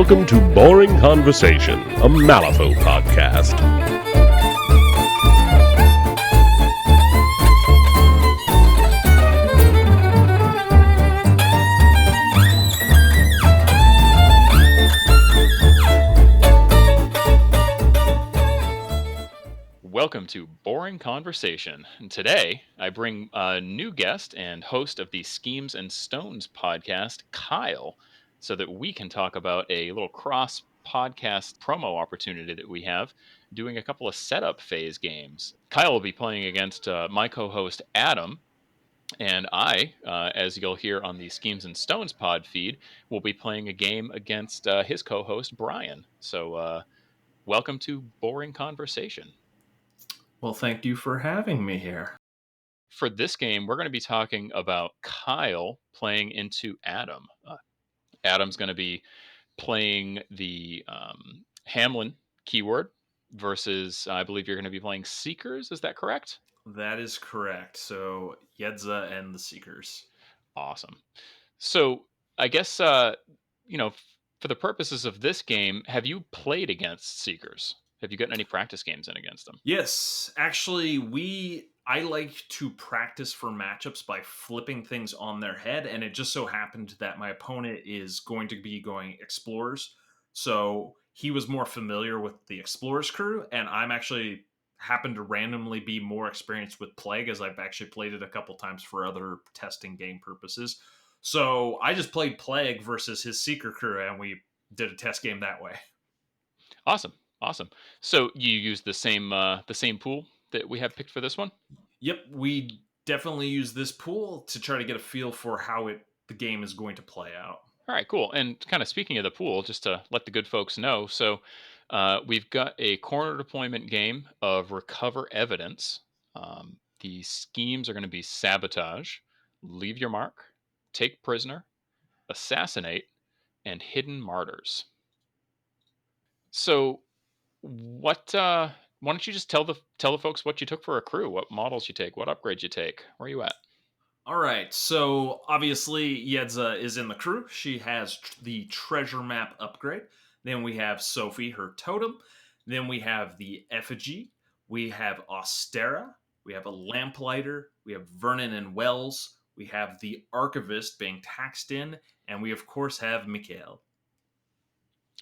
Welcome to Boring Conversation, a Malifaux podcast. Welcome to Boring Conversation. And today, I bring a new guest and host of the Schemes and Stones podcast, Kyle, so that we can talk about a little cross podcast promo opportunity that we have, doing a couple of setup phase games. Kyle will be playing against my co-host, Adam, and I, as you'll hear on the Schemes and Stones pod feed, will be playing a game against his co-host, Brien. So welcome to Boring Conversation. Well, thank you for having me here. For this game, we're going to be talking about Kyle playing into Adam. Adam's going to be playing the Hamlin keyword versus, I believe you're going to be playing Seekers. Is that correct? That is correct. So, Yedza and the Seekers. Awesome. So, I guess, for the purposes of this game, have you played against Seekers? Have you gotten any practice games in against them? Yes, actually, I like to practice for matchups by flipping things on their head, and it just so happened that my opponent is going to be going Explorers, so he was more familiar with the Explorers crew, and I'm actually happen to randomly be more experienced with Plague, as I've actually played it a couple times for other testing game purposes. So I just played Plague versus his Seeker crew, and we did a test game that way. Awesome. So you use the same pool that we have picked for this one? Yep, we definitely use this pool to try to get a feel for how the game is going to play out. All right, cool. And kind of speaking of the pool, just to let the good folks know, so we've got a corner deployment game of recover evidence. The schemes are going to be sabotage, leave your mark, take prisoner, assassinate, and hidden martyrs. So, what? Why don't you just tell the folks what you took for a crew, what models you take, what upgrades you take, where are you at? All right, so obviously Yedza is in the crew. She has the treasure map upgrade. Then we have Sophie, her totem. Then we have the effigy. We have Austera. We have a lamplighter. We have Vernon and Wells. We have the archivist being taxed in, and we of course have Mikhail.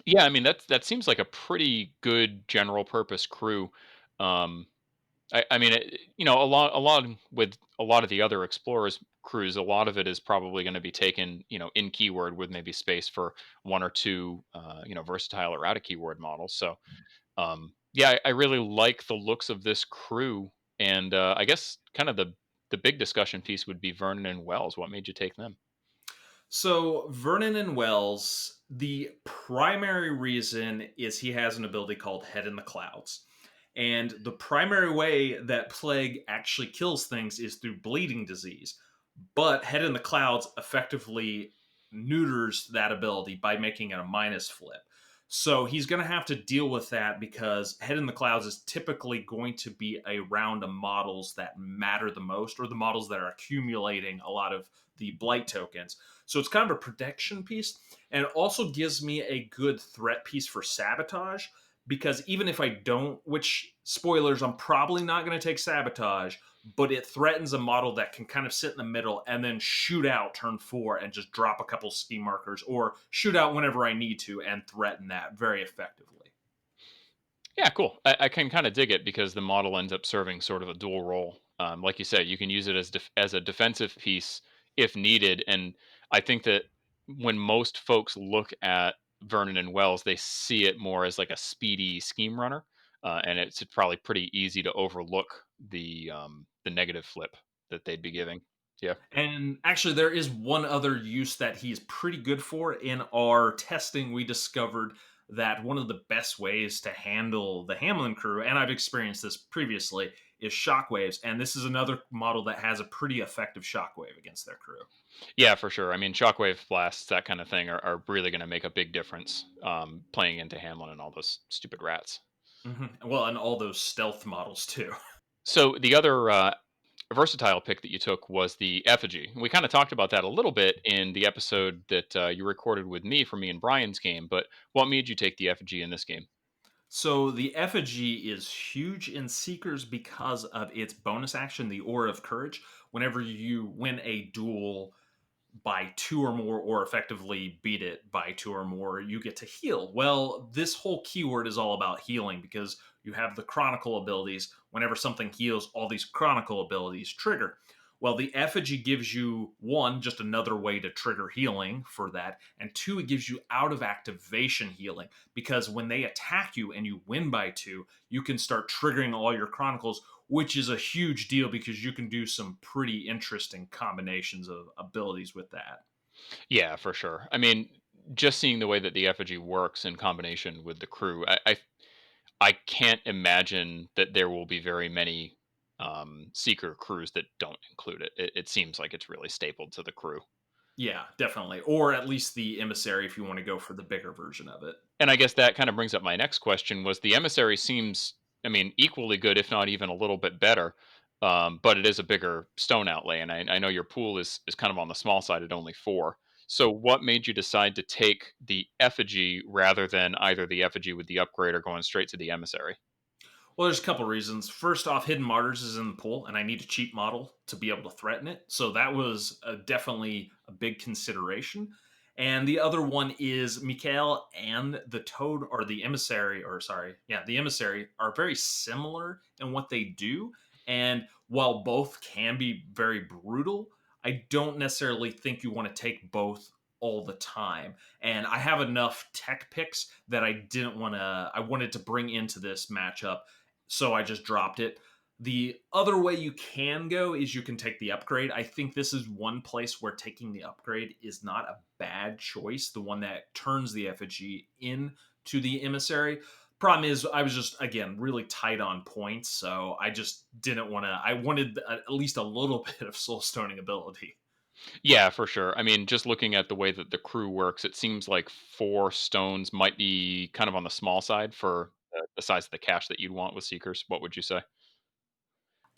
Yeah, I mean that seems like a pretty good general purpose crew. Um, I mean, a lot with a lot of the other explorers crews, a lot of it is probably going to be taken, in keyword with maybe space for one or two, versatile or out of keyword models. So, yeah, I really like the looks of this crew, and I guess kind of the big discussion piece would be Vernon and Wells. What made you take them? So, Vernon and Wells, the primary reason is he has an ability called Head in the Clouds. And the primary way that Plague actually kills things is through bleeding disease. But Head in the Clouds effectively neuters that ability by making it a minus flip. So he's going to have to deal with that because Head in the Clouds is typically going to be around the models that matter the most, or the models that are accumulating a lot of the blight tokens. So it's kind of a protection piece, and it also gives me a good threat piece for sabotage, because even if I don't, which spoilers, I'm probably not going to take sabotage, but it threatens a model that can kind of sit in the middle and then shoot out turn 4 and just drop a couple scheme markers, or shoot out whenever I need to and threaten that very effectively. Yeah, cool. I can kind of dig it because the model ends up serving sort of a dual role. Like you said, you can use it as a defensive piece if needed. And I think that when most folks look at Vernon and Wells, they see it more as like a speedy scheme runner, and it's probably pretty easy to overlook the negative flip that they'd be giving. Yeah. And actually, there is one other use that he's pretty good for. In our testing, we discovered that one of the best ways to handle the Hamlin crew, and I've experienced this previously, is shockwaves. And this is another model that has a pretty effective shockwave against their crew. Yeah, for sure. I mean, shockwave blasts, that kind of thing, are really going to make a big difference playing into Hamlin and all those stupid rats. Mm-hmm. Well, and all those stealth models too. So the other A versatile pick that you took was the effigy. We kind of talked about that a little bit in the episode that you recorded with me for me and Brian's game. But what made you take the effigy in this game? So the effigy is huge in Seekers because of its bonus action, the Aura of Courage. Whenever you win a duel by two or more, or effectively beat it by two or more, you get to heal. Well, this whole keyword is all about healing because you have the chronicle abilities. Whenever something heals, all these chronicle abilities trigger. Well, the effigy gives you one, just another way to trigger healing for that, and two, it gives you out of activation healing because when they attack you and you win by two, you can start triggering all your chronicles, which is a huge deal because you can do some pretty interesting combinations of abilities with that. Yeah, for sure. I mean, just seeing the way that the effigy works in combination with the crew, I can't imagine that there will be very many seeker crews that don't include it. It seems like it's really stapled to the crew. Yeah, definitely. Or at least the emissary if you want to go for the bigger version of it. And I guess that kind of brings up my next question: was the emissary seems, I mean, equally good, if not even a little bit better, but it is a bigger stone outlay, and I know your pool is kind of on the small side at only four. So, what made you decide to take the effigy rather than either the effigy with the upgrade or going straight to the emissary? Well, there's a couple reasons. First off, Hidden Martyrs is in the pool, and I need a cheap model to be able to threaten it. So that was definitely a big consideration. And the other one is Mikael and the Toad, or the Emissary, or sorry, yeah, the Emissary are very similar in what they do. And while both can be very brutal, I don't necessarily think you want to take both all the time. And I have enough tech picks that I wanted to bring into this matchup, so I just dropped it. The other way you can go is you can take the upgrade. I think this is one place where taking the upgrade is not a bad choice, the one that turns the effigy into the emissary. Problem is, I was just, again, really tight on points, so I just didn't want to. I wanted at least a little bit of soul stoning ability. Yeah, for sure. I mean, just looking at the way that the crew works, it seems like four stones might be kind of on the small side for the size of the cache that you'd want with seekers. What would you say?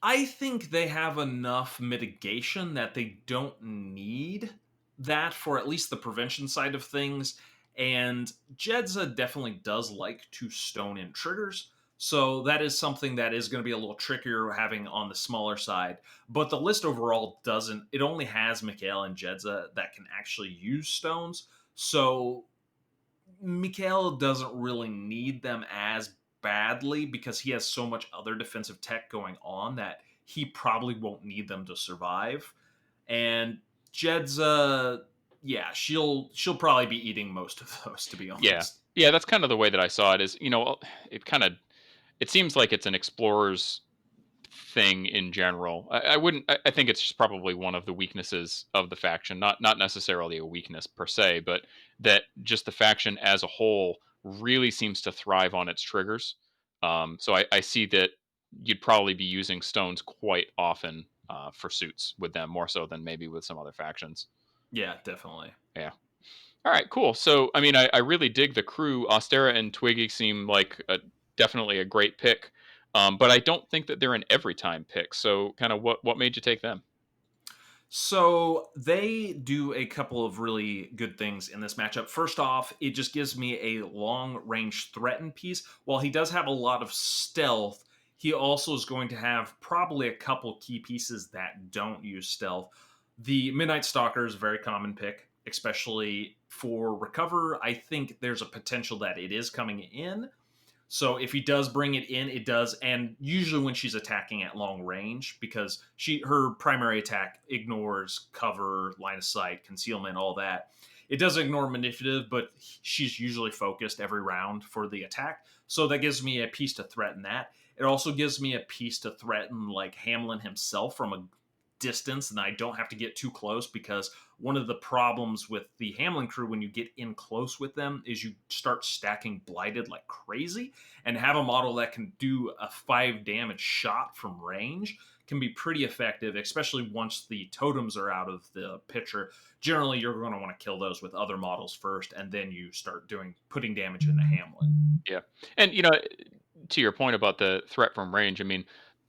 I think they have enough mitigation that they don't need that for at least the prevention side of things. And Jedza definitely does like to stone in triggers. So that is something that is going to be a little trickier having on the smaller side. But the list overall doesn't, it only has Mikhail and Jedza that can actually use stones. So Mikhail doesn't really need them as badly because he has so much other defensive tech going on that he probably won't need them to survive. And Jedza, yeah, she'll probably be eating most of those, to be Yeah. honest. Yeah, that's kind of the way that I saw it is, it kind of it seems like it's an explorer's thing in general. I wouldn't I think it's just probably one of the weaknesses of the faction, not necessarily a weakness per se, but that just the faction as a whole really seems to thrive on its triggers. So I see that you'd probably be using stones quite often for suits with them, more so than maybe with some other factions. Yeah, definitely. Yeah. All right, cool. So, I mean, I really dig the crew. Austera and Twiggy seem like definitely a great pick, but I don't think that they're an every time pick. So, kind of what made you take them? So they do a couple of really good things in this matchup. First off, it just gives me a long range threaten piece. While he does have a lot of stealth, he also is going to have probably a couple key pieces that don't use stealth. The Midnight Stalker is a very common pick, especially for recover. I think there's a potential that it is coming in. So if he does bring it in, it does, and usually when she's attacking at long range, because her primary attack ignores cover, line of sight, concealment, all that. It does ignore manipulative, but she's usually focused every round for the attack. So that gives me a piece to threaten that. It also gives me a piece to threaten like Hamlin himself from a distance, and I don't have to get too close because one of the problems with the Hamlin crew when you get in close with them is you start stacking blighted like crazy, and have a model that can do a 5 damage shot from range can be pretty effective, especially once the totems are out of the picture. Generally, you're going to want to kill those with other models first, and then you start putting damage into Hamlin. Yeah, and to your point about the threat from range, I mean,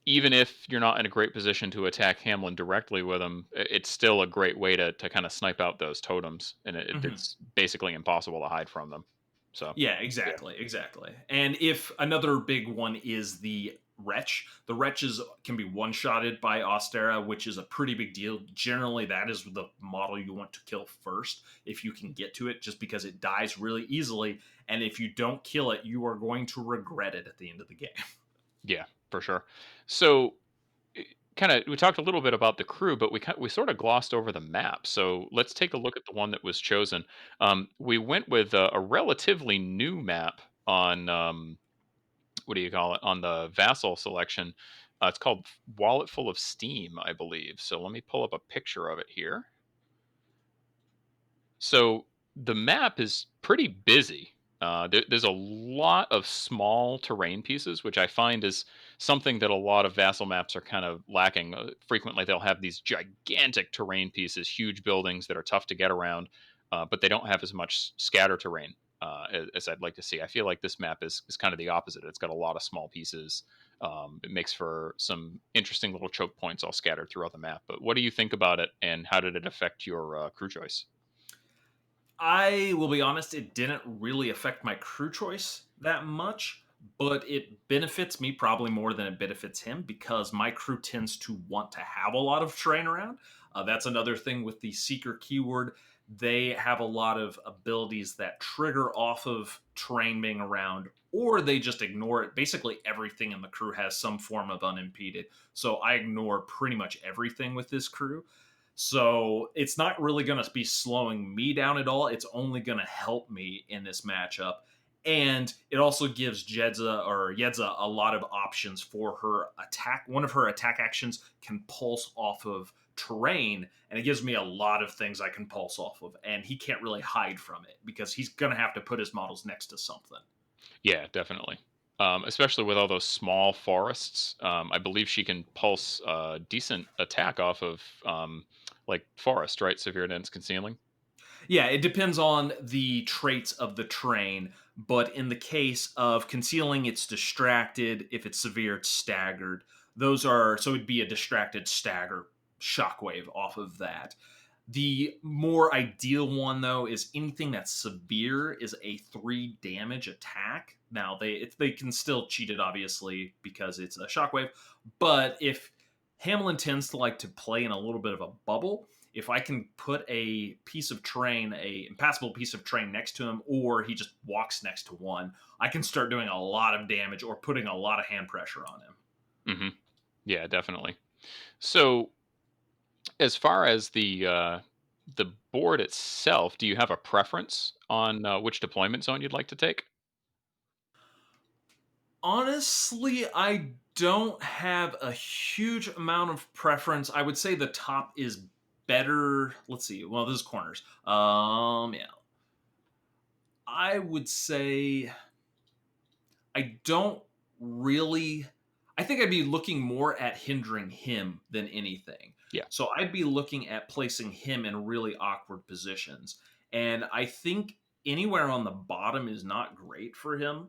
even if you're not in a great position to attack Hamlin directly with him, it's still a great way to kind of snipe out those totems, and Mhm. it's basically impossible to hide from them. So, Yeah, yeah. exactly, exactly. And if another big one is the wretches can be one-shotted by Austera, which is a pretty big deal. Generally, that is the model you want to kill first if you can get to it, just because it dies really easily. And if you don't kill it, you are going to regret it at the end of the game. Yeah, for sure. So, kind of, we talked a little bit about the crew, but we sort of glossed over the map. So let's take a look at the one that was chosen. We went with a relatively new map on what do you call it, on the vassal selection. It's called Wallet Full of Steam, I believe. So let me pull up a picture of it here. So the map is pretty busy. There's a lot of small terrain pieces, which I find is something that a lot of vassal maps are kind of lacking. Frequently, they'll have these gigantic terrain pieces, huge buildings that are tough to get around, but they don't have as much scatter terrain as I'd like to see. I feel like this map is kind of the opposite. It's got a lot of small pieces. It makes for some interesting little choke points all scattered throughout the map. But what do you think about it, and how did it affect your crew choice? I will be honest, it didn't really affect my crew choice that much, but it benefits me probably more than it benefits him because my crew tends to want to have a lot of terrain around. That's another thing with the Seeker keyword. They have a lot of abilities that trigger off of terrain being around, or they just ignore it. Basically, everything in the crew has some form of unimpeded. So I ignore pretty much everything with this crew. So it's not really going to be slowing me down at all. It's only going to help me in this matchup. And it also gives Jedza a lot of options for her attack. One of her attack actions can pulse off of terrain, and it gives me a lot of things I can pulse off of. And he can't really hide from it because he's going to have to put his models next to something. Yeah, definitely. Especially with all those small forests. I believe she can pulse a decent attack off of like forest, right? Severe dense concealing. Yeah, it depends on the traits of the train, but in the case of concealing, it's distracted. If it's severe, it's staggered. Those are so it'd be a distracted stagger shockwave off of that. The more ideal one, though, is anything that's severe is a 3 damage attack. Now they can still cheat it, obviously, because it's a shockwave. But if Hamlin tends to like to play in a little bit of a bubble, if I can put a piece of terrain, a impassable piece of terrain next to him, or he just walks next to one, I can start doing a lot of damage or putting a lot of hand pressure on him. Hmm. Yeah, definitely. So as far as the board itself, do you have a preference on which deployment zone you'd like to take? Honestly, I don't have a huge amount of preference. I would say the top is better. Let's see. Well, this is corners. Yeah. I would say I don't really. I think I'd be looking more at hindering him than anything. Yeah. So I'd be looking at placing him in really awkward positions. And I think anywhere on the bottom is not great for him.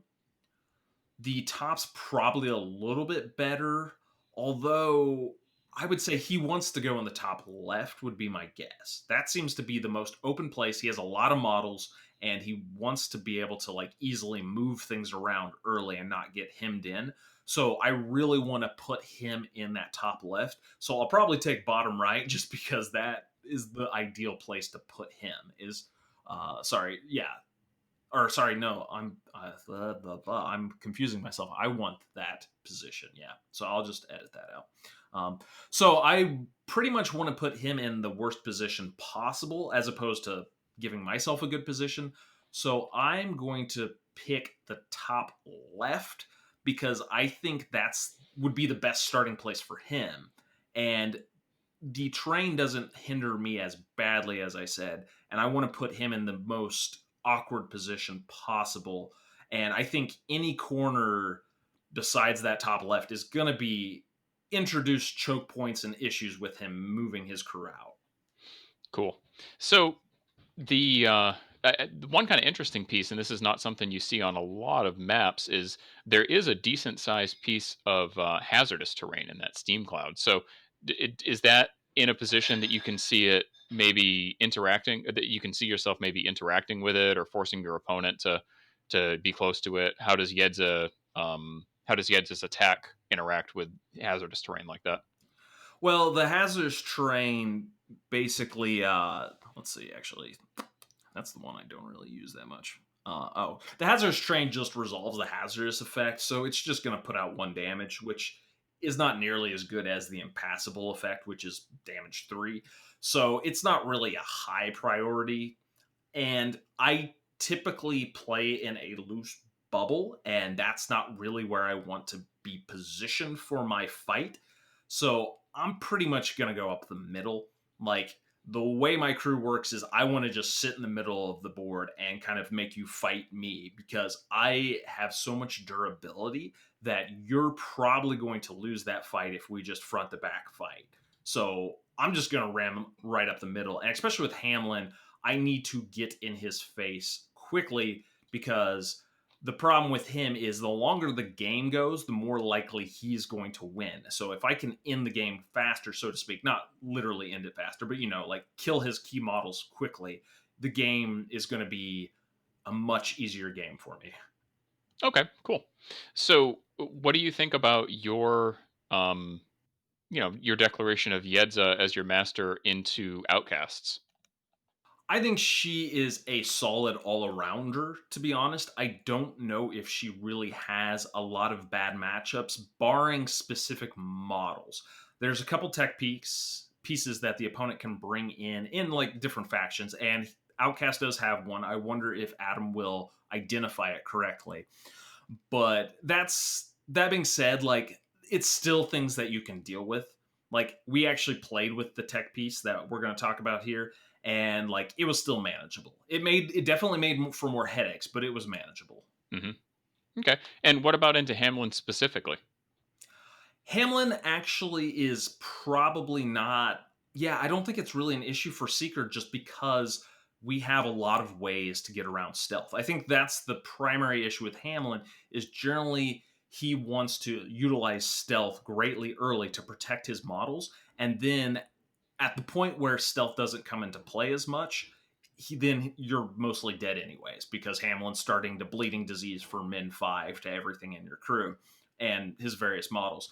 The top's probably a little bit better, although I would say he wants to go in the top left, would be my guess. That seems to be the most open place. He has a lot of models, and he wants to be able to like easily move things around early and not get hemmed in. So I really want to put him in that top left. So I'll probably take bottom right just because that is the ideal place to put him. Sorry, yeah, or sorry, no, I'm confusing myself. I want that position, yeah. So I'll just edit that out. So I pretty much want to put him in the worst position possible, as opposed to giving myself a good position. So I'm going to pick the top left because I think that's would be the best starting place for him, and the train doesn't hinder me as badly as I said, and I want to put him in the most awkward position possible. And I think any corner besides that top left is going to be introduce choke points and issues with him moving his crew out. Cool. So the one kind of interesting piece, and this is not something you see on a lot of maps, is there is a decent sized piece of hazardous terrain in that steam cloud. So, is that in a position that you can see it maybe interacting, that you can see yourself maybe interacting with it or forcing your opponent to be close to it? How does Yedza's attack interact with hazardous terrain like that? Well, the hazardous terrain basically, let's see, actually, that's the one I don't really use that much. The hazardous terrain just resolves the hazardous effect, so it's just going to put out 1 damage, which is not nearly as good as the impassable effect, which is damage 3. So it's not really a high priority. And I typically play in a loose bubble, and that's not really where I want to be positioned for my fight. So I'm pretty much going to go up the middle. Like, the way my crew works is I want to just sit in the middle of the board and kind of make you fight me, because I have so much durability that you're probably going to lose that fight if we just front to back fight. So I'm just going to ram right up the middle. And especially with Hamlin, I need to get in his face quickly, because the problem with him is the longer the game goes, the more likely he's going to win. So if I can end the game faster, so to speak, not literally end it faster, but like kill his key models quickly, the game is going to be a much easier game for me. Okay, cool. So, what do you think about um, your declaration of Yedza as your master into Outcasts? I think she is a solid all arounder, to be honest. I don't know if she really has a lot of bad matchups, barring specific models. There's a couple tech pieces that the opponent can bring in like different factions, and Outcast does have one. I wonder if Adam will identify it correctly. But that being said, like, it's still things that you can deal with. Like, we actually played with the tech piece that we're going to talk about here, and like it was still manageable. It definitely made for more headaches, but it was manageable. Hmm. Okay. And what about into Hamlin specifically? Hamlin actually is probably not. Yeah, I don't think it's really an issue for Seeker, just because we have a lot of ways to get around stealth. I think that's the primary issue with Hamlin, is generally he wants to utilize stealth greatly early to protect his models, and then at the point where stealth doesn't come into play as much, then you're mostly dead anyways, because Hamlin's starting to bleeding disease for min 5 to everything in your crew and his various models.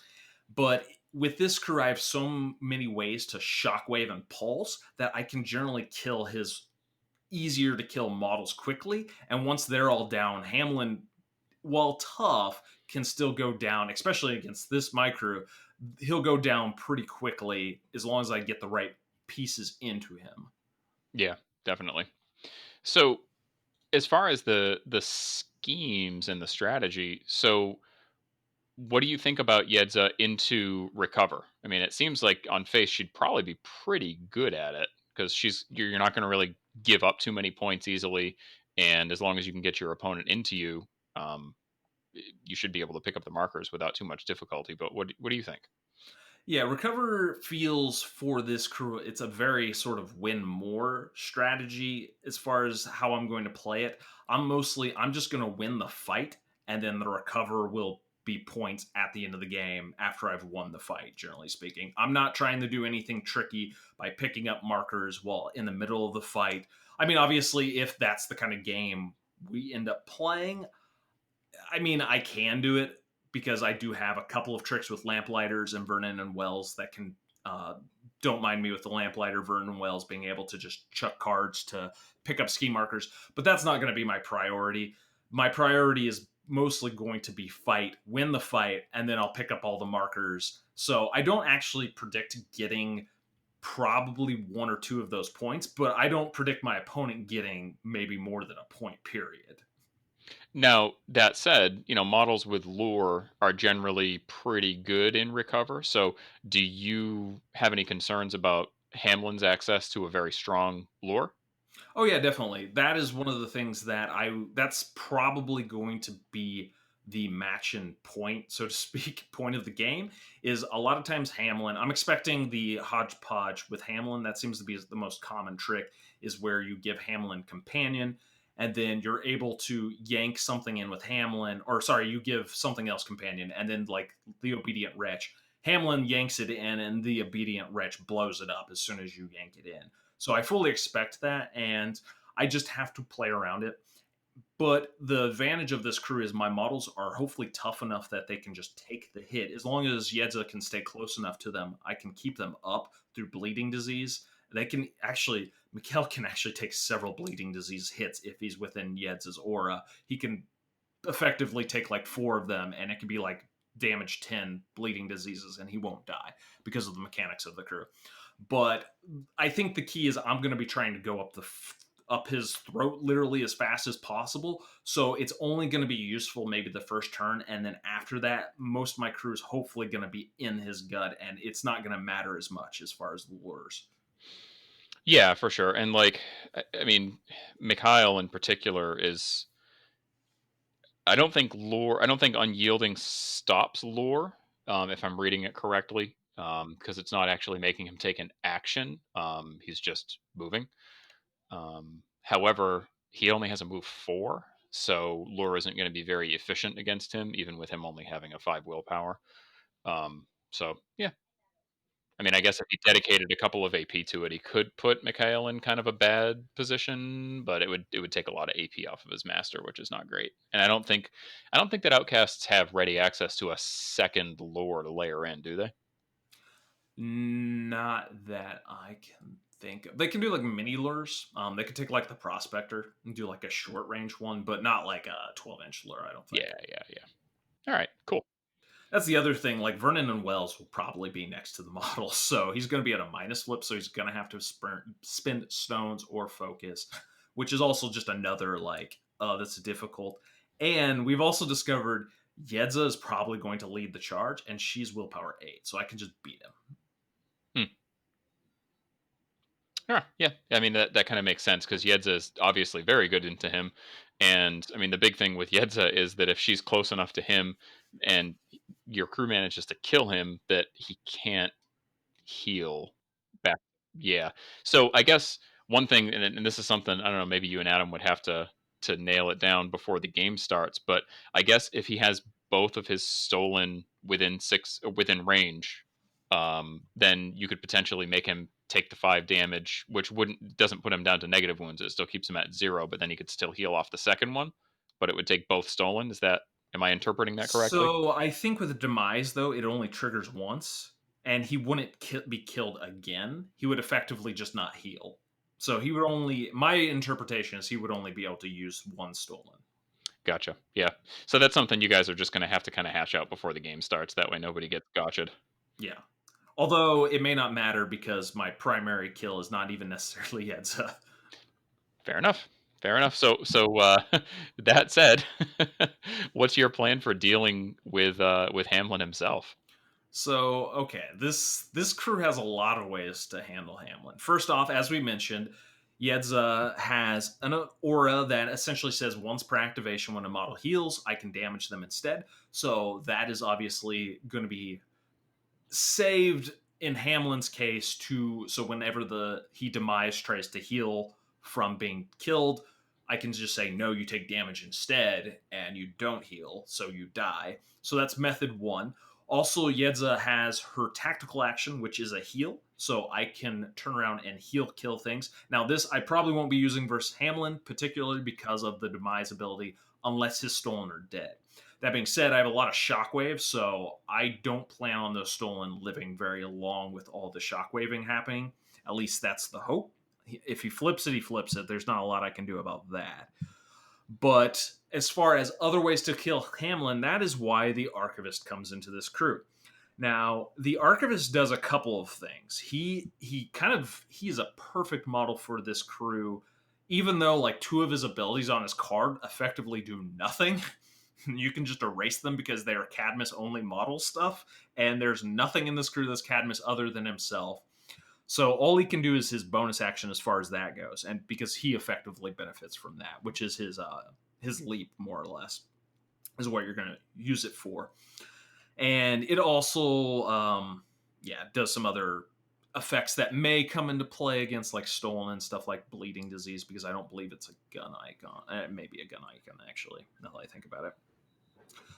But with this crew, I have so many ways to shockwave and pulse that I can generally kill his easier to kill models quickly. And once they're all down, Hamlin, while tough, can still go down, especially against my crew. He'll go down pretty quickly as long as I get the right pieces into him. Yeah, definitely. So, as far as the schemes and the strategy, so what do you think about Yedza into Recover? I mean, it seems like on face she'd probably be pretty good at it, because you're not going to really give up too many points easily, and as long as you can get your opponent into you, um, you should be able to pick up the markers without too much difficulty. But what do you think? Yeah, Recover feels for this crew, it's a very sort of win more strategy as far as how I'm going to play it. I'm just going to win the fight, and then the Recover will be points at the end of the game after I've won the fight, generally speaking. I'm not trying to do anything tricky by picking up markers while in the middle of the fight. I mean, obviously, if that's the kind of game we end up playing, I mean, I can do it because I do have a couple of tricks with Lamplighters and Vernon and Wells that can. Don't mind me with the Lamplighter, Vernon Wells being able to just chuck cards to pick up ski markers, but that's not going to be my priority. My priority is mostly going to be fight, win the fight, and then I'll pick up all the markers. So I don't actually predict getting probably 1 or 2 of those points, but I don't predict my opponent getting maybe more than a point, period. Now, that said, models with lure are generally pretty good in Recover. So, do you have any concerns about Hamlin's access to a very strong lure? Oh yeah, definitely. That is one of the things that's probably going to be the match and point, so to speak, point of the game is a lot of times Hamlin. I'm expecting the hodgepodge with Hamlin. That seems to be the most common trick, is where you give Hamlin companion, and then you're able to yank something in with Hamlin, or sorry, you give something else companion, and then like the obedient wretch, Hamlin yanks it in, and the obedient wretch blows it up as soon as you yank it in. So I fully expect that, and I just have to play around it. But the advantage of this crew is my models are hopefully tough enough that they can just take the hit. As long as Yedza can stay close enough to them, I can keep them up through bleeding disease. They can actually, Mikhail can actually take several bleeding disease hits if he's within Yedza's aura. He can effectively take like 4 of them, and it could be like damage 10 bleeding diseases, and he won't die because of the mechanics of the crew. But I think the key is I'm going to be trying to go up his throat literally as fast as possible. So it's only going to be useful maybe the first turn, and then after that, most of my crew is hopefully going to be in his gut, and it's not going to matter as much as far as lures. Yeah, for sure. And like, I mean, Mikhail in particular is. I don't think unyielding stops lore, if I'm reading it correctly, because it's not actually making him take an action. He's just moving. However, he only has a move 4, so lure isn't going to be very efficient against him, even with him only having a 5 willpower. So yeah, I mean, I guess if he dedicated a couple of AP to it, he could put Mikhail in kind of a bad position, but it would take a lot of AP off of his master, which is not great. And I don't think that outcasts have ready access to a second lore to layer in, do they? Not that I can think of. They can do like mini lures. They could take like the prospector and do like a short range one, but not like a 12-inch lure, I don't think. Yeah. All right, cool. That's the other thing. Like Vernon and Wells will probably be next to the model, so he's going to be at a minus flip. So he's going to have to spend stones or focus, which is also just another like, oh, that's difficult. And we've also discovered Yedza is probably going to lead the charge, and she's willpower 8, so I can just beat him. Yeah. I mean, that kind of makes sense because Yedza is obviously very good into him. And I mean, the big thing with Yedza is that if she's close enough to him and your crew manages to kill him, that he can't heal back. Yeah. So I guess one thing, and this is something, I don't know, maybe you and Adam would have to nail it down before the game starts, but I guess if he has both of his stolen within range, then you could potentially make him take the 5 damage, which doesn't put him down to negative wounds. It still keeps him at 0, but then he could still heal off the second one. But it would take both stolen. Am I interpreting that correctly? So I think with the demise, though, it only triggers once, and he wouldn't be killed again. He would effectively just not heal. So he would only. My interpretation is he would only be able to use one stolen. Gotcha. Yeah. So that's something you guys are just going to have to kind of hash out before the game starts. That way nobody gets gotcha'd. Yeah. Although it may not matter because my primary kill is not even necessarily Yedza. Fair enough. So that said, what's your plan for dealing with Hamlin himself? So, okay, this crew has a lot of ways to handle Hamlin. First off, as we mentioned, Yedza has an aura that essentially says once per activation when a model heals, I can damage them instead. So that is obviously going to be saved in Hamlin's case so whenever he demise tries to heal from being killed, I can just say no, you take damage instead, and you don't heal, so you die. So that's method 1. Also, Yedza has her tactical action, which is a heal, so I can turn around and heal kill things. Now, this I probably won't be using versus Hamlin, particularly because of the demise ability, unless his stolen are dead. That being said, I have a lot of shockwaves, so I don't plan on those stolen living very long with all the shockwaving happening. At least that's the hope. If he flips it, he flips it. There's not a lot I can do about that. But as far as other ways to kill Hamlin, that is why the Archivist comes into this crew. Now, the Archivist does a couple of things. He is a perfect model for this crew, even though like 2 of his abilities on his card effectively do nothing. You can just erase them because they are Cadmus only model stuff, and there's nothing in this crew that's Cadmus other than himself. So all he can do is his bonus action as far as that goes, and because he effectively benefits from that, which is his leap more or less. is what you're going to use it for. And it also, does some other effects that may come into play against like stolen and stuff like bleeding disease, because I don't believe it's a gun icon. It may be a gun icon, actually, now that I think about it.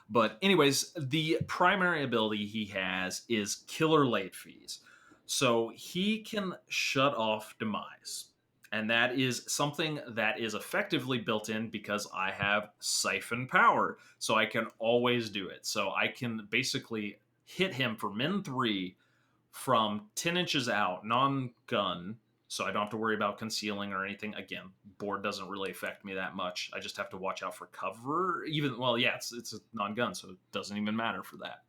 But anyways, the primary ability he has is killer late fees. So he can shut off demise. And that is something that is effectively built in because I have siphon power. So I can always do it. So I can basically hit him for min 3 from 10 inches out, non gun. So I don't have to worry about concealing or anything. Again, board doesn't really affect me that much. I just have to watch out for cover. Even, well, yeah, it's a non gun, so it doesn't even matter for that.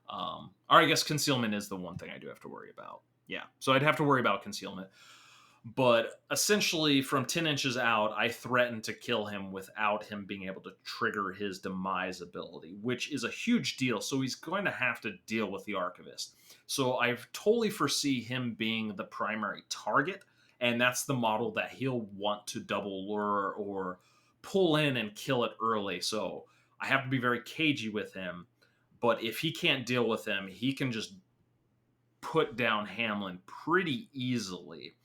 Or I guess concealment is the one thing I do have to worry about. Yeah, so I'd have to worry about concealment. But essentially, from 10 inches out, I threaten to kill him without him being able to trigger his demise ability, which is a huge deal. So he's going to have to deal with the Archivist. So I totally foresee him being the primary target, and that's the model that he'll want to double lure or pull in and kill it early. So I have to be very cagey with him. But if he can't deal with him, he can just put down Hamlin pretty easily.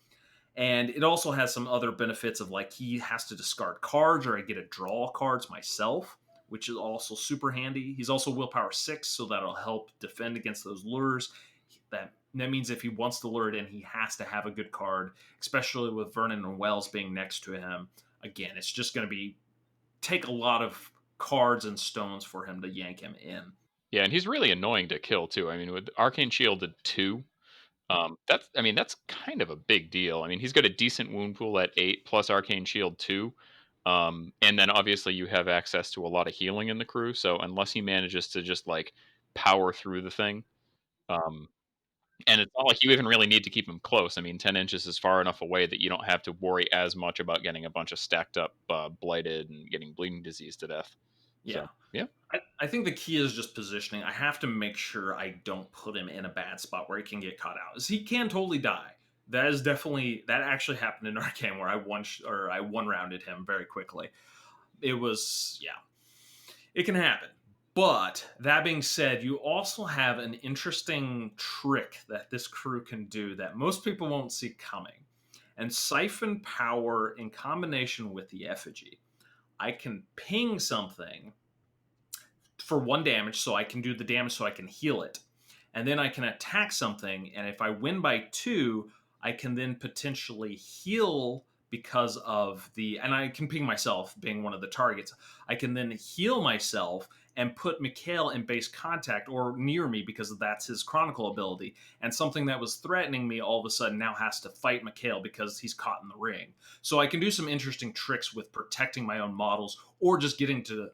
And it also has some other benefits of like he has to discard cards, or I get to draw cards myself, which is also super handy. He's also willpower 6, so that'll help defend against those lures. That means if he wants to lure it in, he has to have a good card, especially with Vernon and Wells being next to him. Again, it's just going to take a lot of cards and stones for him to yank him in. Yeah, and he's really annoying to kill too. I mean, with Arcane Shield at 2, that's kind of a big deal. I mean, he's got a decent wound pool at 8 plus Arcane Shield 2. And then obviously you have access to a lot of healing in the crew. So unless he manages to just like power through the thing, and it's not like you even really need to keep him close. I mean, 10 inches is far enough away that you don't have to worry as much about getting a bunch of stacked up blighted and getting bleeding disease to death. Yeah. So, yeah. I think the key is just positioning. I have to make sure I don't put him in a bad spot where he can get caught out. As he can totally die. That actually happened in our game where I one rounded him very quickly. It was, yeah, it can happen. But that being said, you also have an interesting trick that this crew can do that most people won't see coming. And siphon power in combination with the effigy. I can ping something for 1 damage, so I can do the damage so I can heal it. And then I can attack something, and if I win by 2, I can then potentially heal because of and I can ping myself being one of the targets. I can then heal myself and put Mikhail in base contact or near me because that's his Chronicle ability. And something that was threatening me all of a sudden now has to fight Mikhail because he's caught in the ring. So I can do some interesting tricks with protecting my own models or just getting to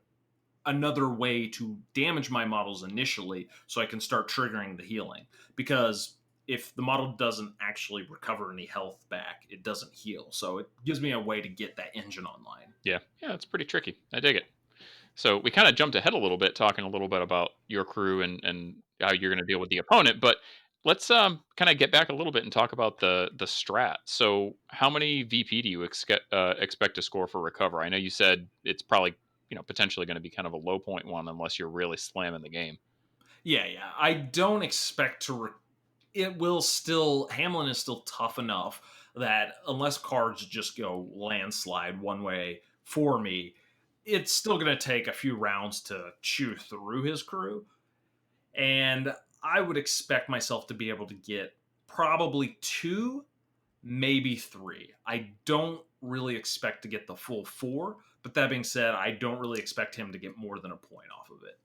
another way to damage my models initially so I can start triggering the healing. Because if the model doesn't actually recover any health back, it doesn't heal. So it gives me a way to get that engine online. Yeah, it's pretty tricky. I dig it. So we kind of jumped ahead a little bit, talking a little bit about your crew and how you're going to deal with the opponent. But let's kind of get back a little bit and talk about the strat. So how many VP do you expect to score for recover? I know you said it's probably potentially going to be kind of a low point one unless you're really slamming the game. Yeah. I don't expect to. It will still. Hamlin is still tough enough that unless cards just go landslide one way for me, it's still going to take a few rounds to chew through his crew. And I would expect myself to be able to get probably 2, maybe 3. I don't really expect to get the full 4, but that being said, I don't really expect him to get more than a point off of it.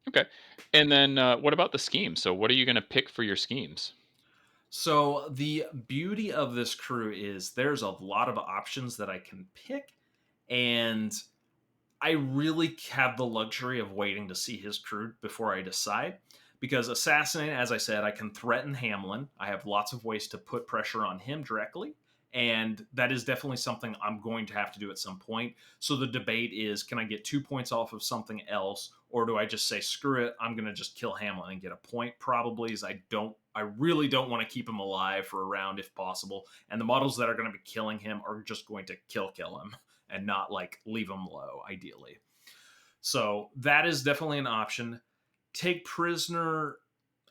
Okay. And then what about the schemes? So what are you going to pick for your schemes? So the beauty of this crew is there's a lot of options that I can pick, and I really have the luxury of waiting to see his crew before I decide. Because Assassinate, as I said, I can threaten Hamlin. I have lots of ways to put pressure on him directly. And that is definitely something I'm going to have to do at some point. So the debate is, can I get 2 points off of something else? Or do I just say, screw it, I'm going to just kill Hamlin and get a point? Probably, as I really don't want to keep him alive for a round if possible. And the models that are going to be killing him are just going to kill him and not like leave him low, ideally. So that is definitely an option. Take prisoner,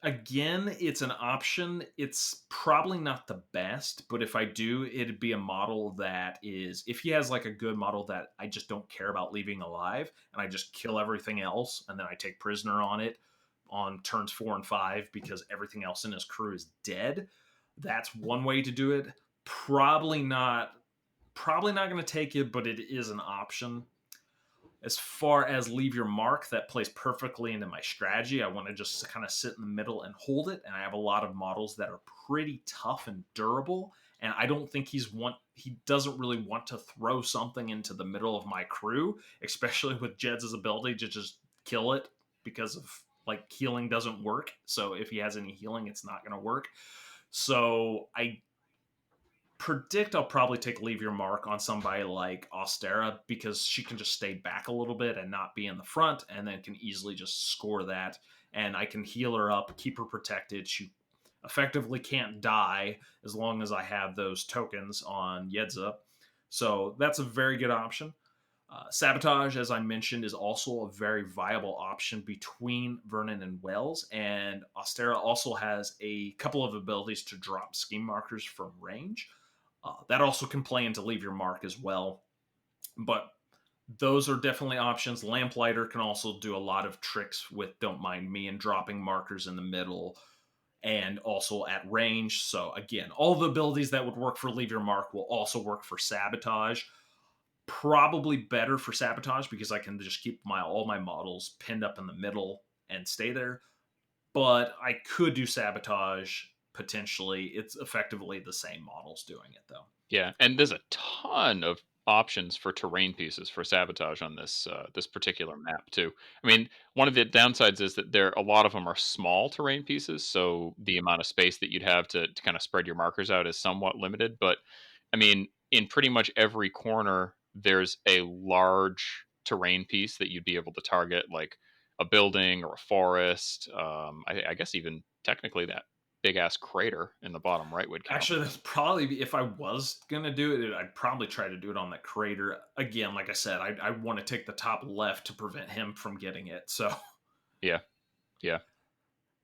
again, it's an option. It's probably not the best, but if I do, it'd be a model that is, if he has like a good model that I just don't care about leaving alive, and I just kill everything else, and then I take prisoner on it on turns 4 and 5 because everything else in his crew is dead. That's one way to do it. Probably not. Probably not going to take it, but it is an option. As far as leave your mark, that plays perfectly into my strategy. I want to just kind of sit in the middle and hold it, and I have a lot of models that are pretty tough and durable, and I don't think he doesn't really want to throw something into the middle of my crew, especially with Jed's ability to just kill it because of like healing doesn't work. So if he has any healing, it's not going to work. So I predict I'll probably take leave your mark on somebody like Austera because she can just stay back a little bit and not be in the front, and then can easily just score that. And I can heal her up, keep her protected. She effectively can't die as long as I have those tokens on Yedza. So that's a very good option. Sabotage, as I mentioned, is also a very viable option between Vernon and Wells. And Austera also has a couple of abilities to drop scheme markers from range. That also can play into leave your mark as well. But those are definitely options. Lamplighter can also do a lot of tricks with Don't Mind Me and dropping markers in the middle and also at range. So again, all the abilities that would work for leave your mark will also work for sabotage. Probably better for sabotage because I can just keep all my models pinned up in the middle and stay there. But I could do sabotage potentially. It's effectively the same models doing it though. Yeah, and there's a ton of options for terrain pieces for sabotage on this particular map too. I mean, one of the downsides is that a lot of them are small terrain pieces, so the amount of space that you'd have to kind of spread your markers out is somewhat limited. But I mean, in pretty much every corner, there's a large terrain piece that you'd be able to target, like a building or a forest. I guess even technically that big ass crater in the bottom right would count. Actually, that's probably if I was gonna do it, I'd probably try to do it on that crater again. Like I said, I want to take the top left to prevent him from getting it. So Yeah, yeah.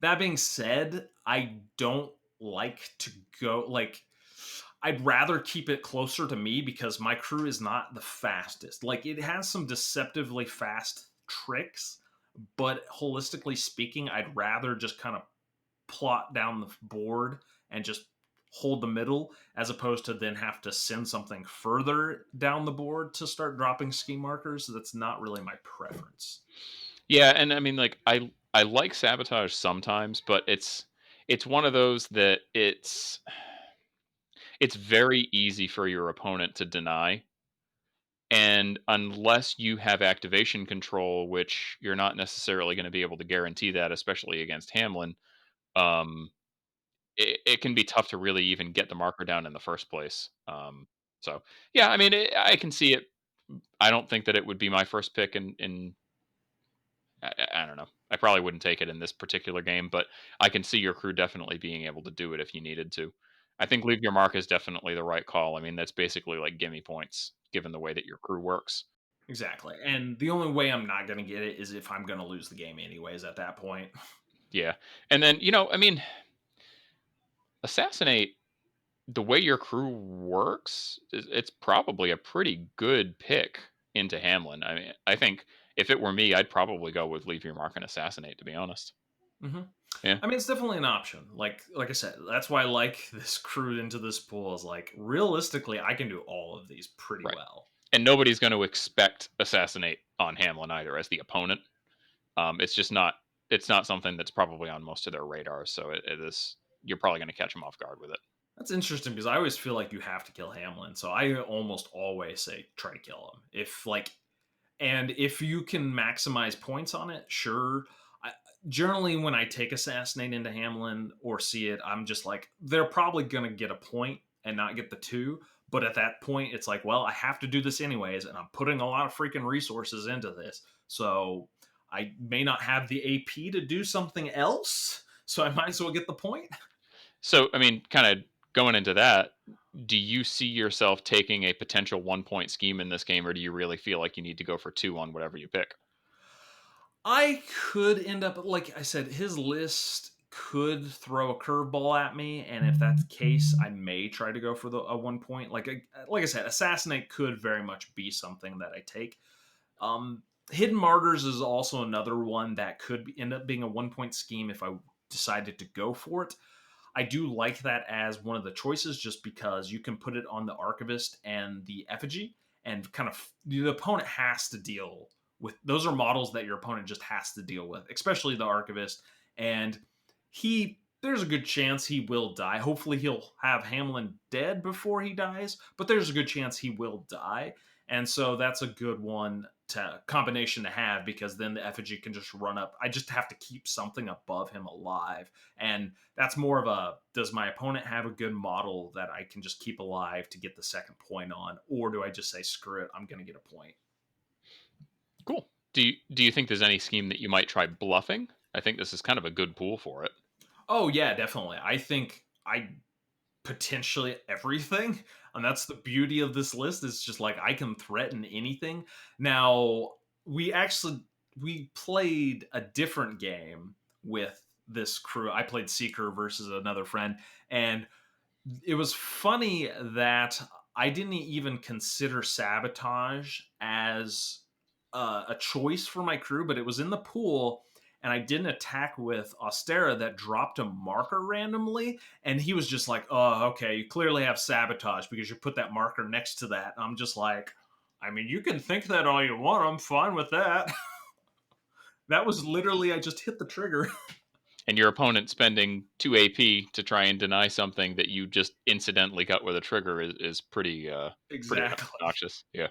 that being said, I don't like to go like. I'd rather keep it closer to me because my crew is not the fastest. Like it has some deceptively fast tricks, but holistically speaking, I'd rather just kind of plot down the board and just hold the middle as opposed to then have to send something further down the board to start dropping scheme markers. That's not really my preference. Yeah, and I mean, like, I like sabotage sometimes, but it's one of those that it's very easy for your opponent to deny, and unless you have activation control, which you're not necessarily going to be able to guarantee that, especially against Hamlin, um, it can be tough to really even get the marker down in the first place. So yeah, I mean, I can see it. I don't think that it would be my first pick in I don't know. I probably wouldn't take it in this particular game, but I can see your crew definitely being able to do it if you needed to. I think leave your mark is definitely the right call. I mean, that's basically like gimme points, given the way that your crew works. Exactly. And the only way I'm not going to get it is if I'm going to lose the game anyways at that point. Yeah. And then, I mean, assassinate, the way your crew works, it's probably a pretty good pick into Hamlin. I mean, I think if it were me, I'd probably go with leave your mark and assassinate, to be honest. Mm-hmm. Yeah. I mean, it's definitely an option. Like I said, that's why I like this crew into this pool. Is like realistically, I can do all of these pretty Right. well. And nobody's going to expect assassinate on Hamlin either as the opponent. It's just not. It's not something that's probably on most of their radars. So it is. You're probably going to catch them off guard with it. That's interesting because I always feel like you have to kill Hamlin. So I almost always say try to kill him. And if you can maximize points on it, sure. Generally, when I take assassinate into Hamlin or see it, I'm just like, they're probably going to get a point and not get the 2. But at that point, it's like, well, I have to do this anyways, and I'm putting a lot of freaking resources into this. So I may not have the AP to do something else. So I might as well get the point. So I mean, kind of going into that, do you see yourself taking a potential 1 point scheme in this game, or do you really feel like you need to go for 2 on whatever you pick? I could end up, like I said, his list could throw a curveball at me, and if that's the case, I may try to go for a 1 point. Like I said, assassinate could very much be something that I take. Um, Hidden Martyrs is also another one that could end up being a 1 point scheme if I decided to go for it. I do like that as one of the choices just because you can put it on the Archivist and the Effigy, and kind of the opponent has to deal with those. Are models that your opponent just has to deal with, especially the Archivist. And there's a good chance he will die. Hopefully, he'll have Hamlin dead before he dies, but there's a good chance he will die. And so that's a good one to combination to have, because then the Effigy can just run up. I just have to keep something above him alive. And that's more of a, does my opponent have a good model that I can just keep alive to get the second point on, or do I just say screw it, I'm going to get a point? Cool. Do you think there's any scheme that you might try bluffing? I think this is kind of a good pool for it. Oh yeah, definitely. I think I potentially everything, and that's the beauty of this list, is just like I can threaten anything. Now, we played a different game with this crew. I played Seeker versus another friend, and it was funny that I didn't even consider sabotage as a choice for my crew, but it was in the pool, and I did an attack with Austera that dropped a marker randomly, and he was just like, "Oh, okay, you clearly have sabotage because you put that marker next to that." And I'm just like, "I mean, you can think that all you want. I'm fine with that." That was literally, I just hit the trigger. And your opponent spending 2 AP to try and deny something that you just incidentally got with a trigger is pretty Exactly. obnoxious. Yeah,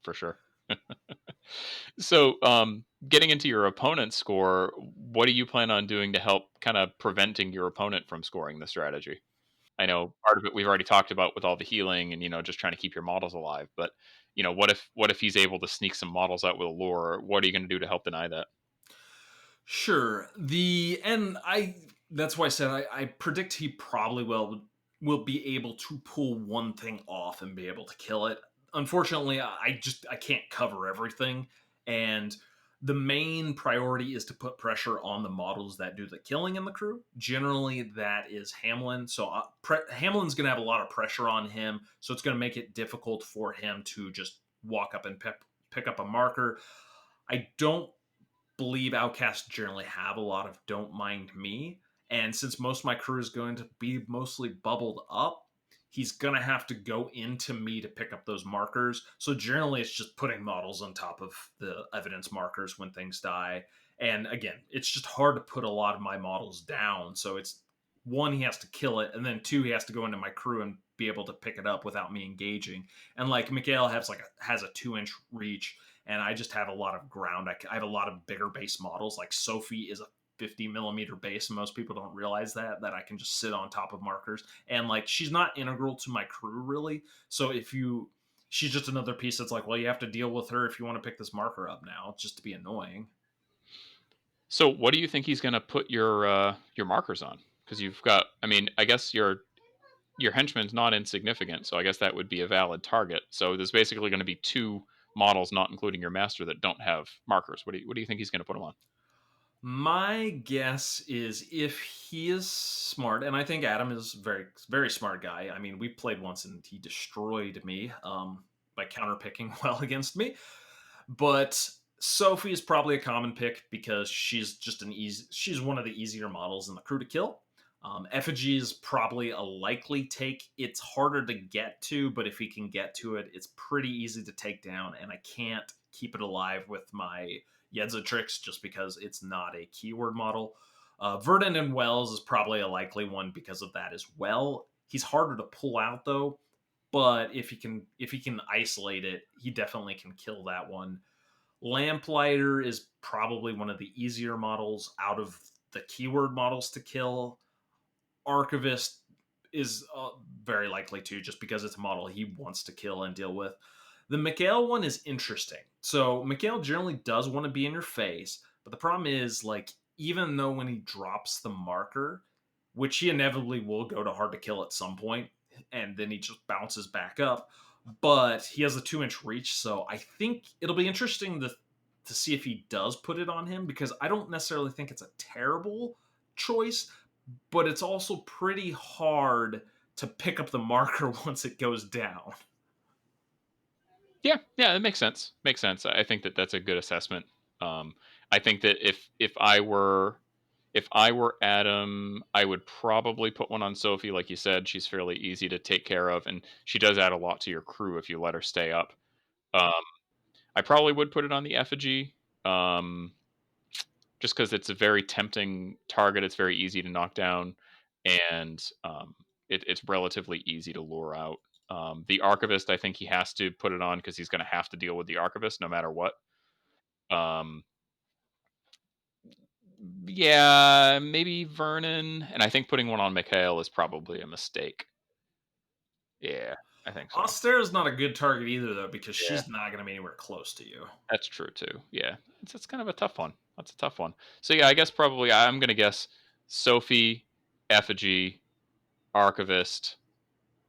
for sure. So, getting into your opponent's score, what do you plan on doing to help kind of preventing your opponent from scoring the strategy? I know part of it we've already talked about with all the healing and just trying to keep your models alive. But what if he's able to sneak some models out with a lure? What are you going to do to help deny that? Sure. The and I That's why I said I predict he probably will be able to pull one thing off and be able to kill it. Unfortunately, I can't cover everything, and the main priority is to put pressure on the models that do the killing in the crew. Generally, that is Hamlin. So Hamlin's going to have a lot of pressure on him, so it's going to make it difficult for him to just walk up and pick up a marker. I don't believe outcasts generally have a lot of don't mind me. And since most of my crew is going to be mostly bubbled up, he's going to have to go into me to pick up those markers. So generally, it's just putting models on top of the evidence markers when things die. And again, it's just hard to put a lot of my models down. So it's one, he has to kill it, and then two, he has to go into my crew and be able to pick it up without me engaging. And like Mikhail has a 2 inch reach, and I just have a lot of ground. I have a lot of bigger base models. Like Sophie is a 50 millimeter base, and most people don't realize that I can just sit on top of markers. And like she's not integral to my crew really. So she's just another piece that's like, well, you have to deal with her if you want to pick this marker up now, just to be annoying. So, what do you think he's going to put your markers on? Because you've got, I mean, I guess your henchman's not insignificant, so I guess that would be a valid target. So there's basically going to be two models, not including your master, that don't have markers. What do you think he's going to put them on? My guess is, if he is smart, and I think Adam is very smart guy. I mean, we played once and he destroyed me by counterpicking well against me. But Sophie is probably a common pick because she's one of the easier models in the crew to kill. Effigy is probably a likely take. It's harder to get to, but if he can get to it, it's pretty easy to take down. And I can't keep it alive with my Yedza tricks just because it's not a keyword model. Vernon and Wells is probably a likely one because of that as well. He's harder to pull out though, but if he can isolate it, he definitely can kill that one. Lamplighter is probably one of the easier models out of the keyword models to kill. Archivist is very likely to, just because it's a model he wants to kill and deal with. The Mikhail one is interesting. So Mikhail generally does want to be in your face, but the problem is, like, even though when he drops the marker, which he inevitably will go to hard to kill at some point, and then he just bounces back up, but he has a 2 inch reach, so I think it'll be interesting to to see if he does put it on him, because I don't necessarily think it's a terrible choice, but it's also pretty hard to pick up the marker once it goes down. Yeah, that makes sense. Makes sense. I think that that's a good assessment. I think that if I were Adam, I would probably put one on Sophie. Like you said, she's fairly easy to take care of, and she does add a lot to your crew if you let her stay up. Um, I probably would put it on the effigy, um, just because it's a very tempting target. It's very easy to knock down, and it's relatively easy to lure out. The archivist, I think he has to put it on because he's going to have to deal with the archivist no matter what. Um, yeah, maybe Vernon, and I think putting one on Mikhail is probably a mistake. Yeah, I think so. Austera's not a good target either, though, because Yeah, she's not going to be anywhere close to you. that's true too. Yeah, it's kind of a tough one. That's a tough one. So yeah, I guess probably I'm gonna guess Sophie, Effigy, Archivist,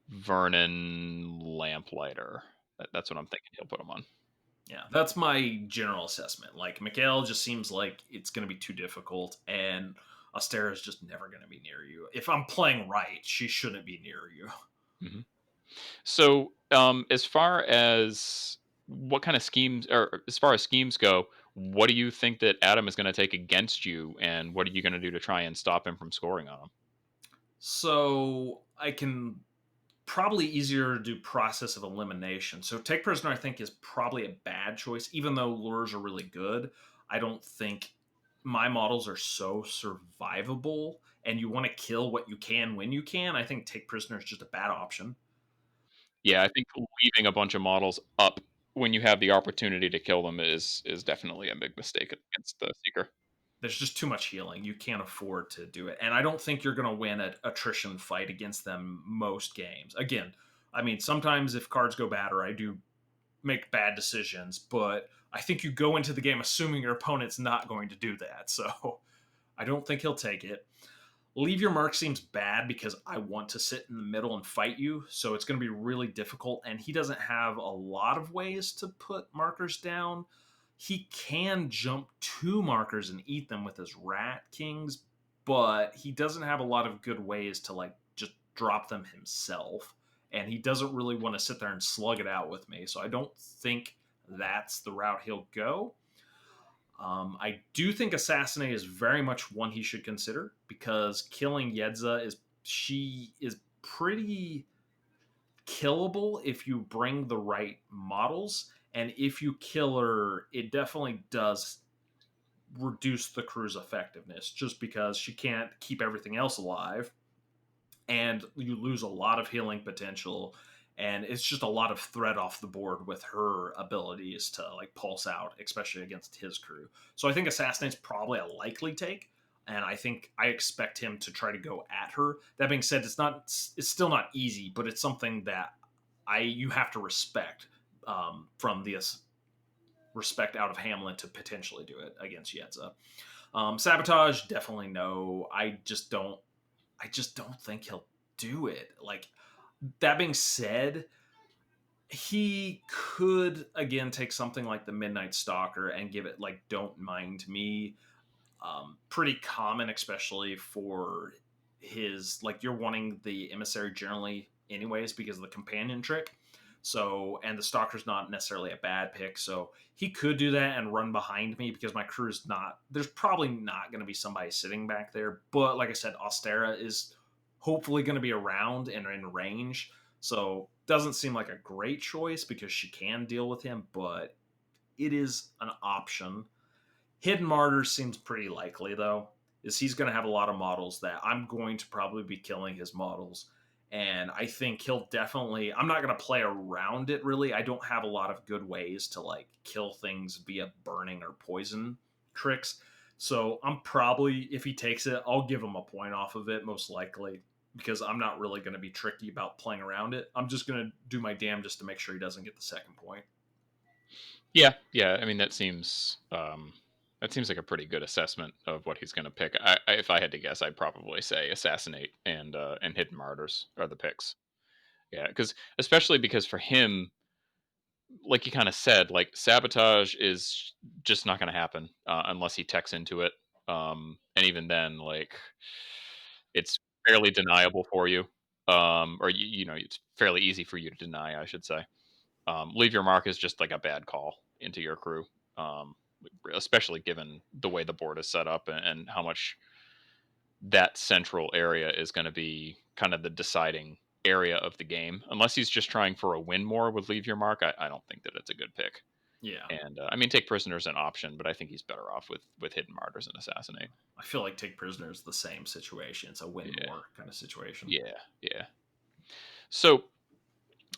Vernon, Lamplighter. That's what I'm thinking he'll put him on. Yeah, that's my general assessment. Like, Mikhail just seems like it's going to be too difficult, and Astera's just never going to be near you. If I'm playing right, she shouldn't be near you. Hmm. So, as far as what kind of schemes, or as far as schemes go, what do you think that Adam is going to take against you, and what are you going to do to try and stop him from scoring on him? So I can probably easier to do process of elimination. So take prisoner, I think, is probably a bad choice, even though lures are really good. I don't think my models are so survivable, and you want to kill what you can when you can. I think take prisoner is just a bad option. Yeah, I think leaving a bunch of models up when you have the opportunity to kill them is definitely a big mistake against the Seeker. There's just too much healing. You can't afford to do it. And I don't think you're going to win an attrition fight against them most games. Again, I mean, sometimes if cards go bad or I do make bad decisions, but I think you go into the game assuming your opponent's not going to do that. So I don't think he'll take it. Leave your mark seems bad because I want to sit in the middle and fight you. So it's going to be really difficult. And he doesn't have a lot of ways to put markers down. He can jump two markers and eat them with his Rat Kings, but he doesn't have a lot of good ways to like just drop them himself. And he doesn't really want to sit there and slug it out with me. So I don't think that's the route he'll go. I do think Assassinate is very much one he should consider because killing Yedza is pretty killable if you bring the right models, and if you kill her, it definitely does reduce the crew's effectiveness just because she can't keep everything else alive, and you lose a lot of healing potential, and it's just a lot of threat off the board with her abilities to like pulse out, especially against his crew. So I think Assassinate's probably a likely take, and I expect him to try to go at her. That being said, it's still not easy, but it's something that I you have to respect, from the respect out of Hamlin to potentially do it against Yetza. Sabotage, definitely no. I just don't think he'll do it. Like, that being said, he could again take something like the Midnight Stalker and give it like Don't Mind Me. Pretty common, especially for his like you're wanting the emissary generally anyways because of the companion trick. So, and the Stalker's not necessarily a bad pick. So he could do that and run behind me because my crew's not, there's probably not going to be somebody sitting back there. But like I said, Austera is hopefully going to be around and in range. So doesn't seem like a great choice because she can deal with him, but it is an option. Hidden Martyrs seems pretty likely, though, is he's going to have a lot of models that I'm going to probably be killing his models. And I think he'll definitely, I'm not going to play around it really. I don't have a lot of good ways to like kill things via burning or poison tricks. So I'm probably, if he takes it, I'll give him a point off of it, most likely, because I'm not really going to be tricky about playing around it. I'm just going to do my damnedest to make sure he doesn't get the second point. Yeah. I mean, that seems like a pretty good assessment of what he's going to pick. If I had to guess, I'd probably say Assassinate and Hidden Martyrs are the picks. Yeah, because especially because for him, like you kind of said, like sabotage is just not going to happen unless he techs into it. And even then, like it's fairly deniable for you, or you know, it's fairly easy for you to deny, I should say. Leave your mark is just like a bad call into your crew, um, especially given the way the board is set up and how much that central area is going to be kind of the deciding area of the game. Unless he's just trying for a win more with leave your mark, I don't think that it's a good pick. Yeah. And I mean, take prisoners an option, but I think he's better off with hidden martyrs and assassinate. I feel like take prisoners the same situation. It's a win Yeah, more kind of situation. yeah. So,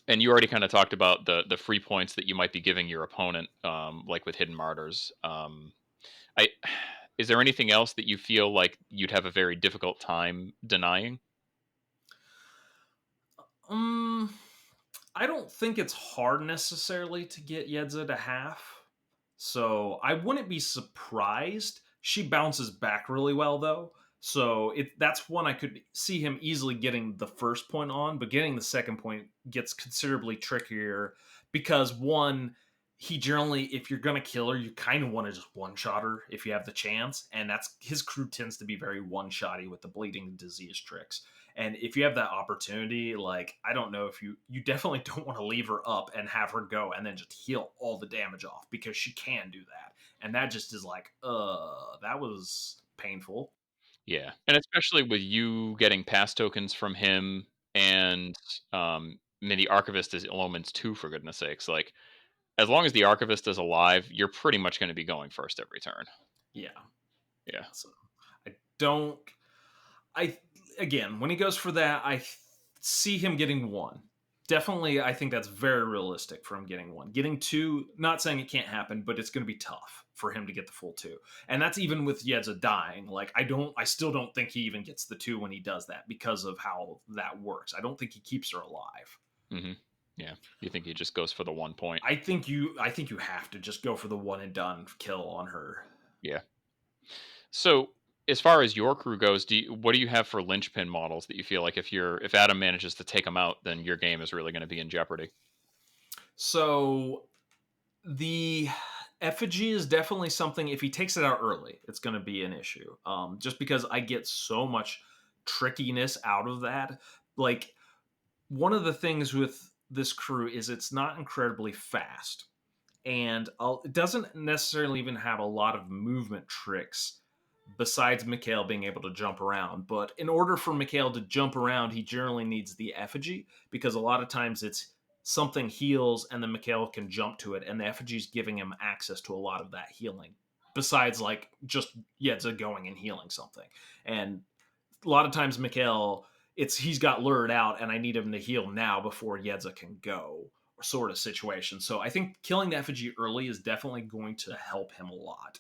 and you already kind of talked about the free points that you might be giving your opponent, like with hidden martyrs. I is there anything else that you feel like you'd have a very difficult time denying? Um, I don't think it's hard necessarily to get Yedza to half. So I wouldn't be surprised. She bounces back really well though. So that's one I could see him easily getting the first point on, but getting the second point gets considerably trickier because one, he generally, if you're gonna kill her, you kind of want to just one shot her if you have the chance, and that's his crew tends to be very one shotty with the bleeding disease tricks. And if you have that opportunity, like I don't know if you definitely don't want to leave her up and have her go and then just heal all the damage off because she can do that. And that just is like, that was painful. Yeah, and especially with you getting pass tokens from him, and I mean, the Archivist is Illumins too, for goodness sakes. Like, as long as the Archivist is alive, you're pretty much going to be going first every turn. Yeah. Yeah. So I don't I again, when he goes for that, I see him getting one. Definitely, I think that's very realistic for him getting one. Getting two, not saying it can't happen, but it's going to be tough for him to get the full two. And that's even with Yedza dying. Like, I still don't think he even gets the two when he does that because of how that works. I don't think he keeps her alive. hmm Yeah. You think he just goes for the 1 point? I think you have to just go for the one and done kill on her. Yeah. So, as far as your crew goes, what do you have for linchpin models that you feel like if Adam manages to take them out, then your game is really going to be in jeopardy? So the effigy is definitely something. If he takes it out early, it's going to be an issue. Just because I get so much trickiness out of that. Like one of the things with this crew is it's not incredibly fast, and it doesn't necessarily even have a lot of movement tricks besides Mikhail being able to jump around. But in order for Mikhail to jump around, he generally needs the effigy because a lot of times it's something heals and then Mikhail can jump to it, and the effigy's giving him access to a lot of that healing. Besides, like just Yedza going and healing something, and a lot of times Mikhail, he's got lured out, and I need him to heal now before Yedza can go, sort of situation. So I think killing the effigy early is definitely going to help him a lot.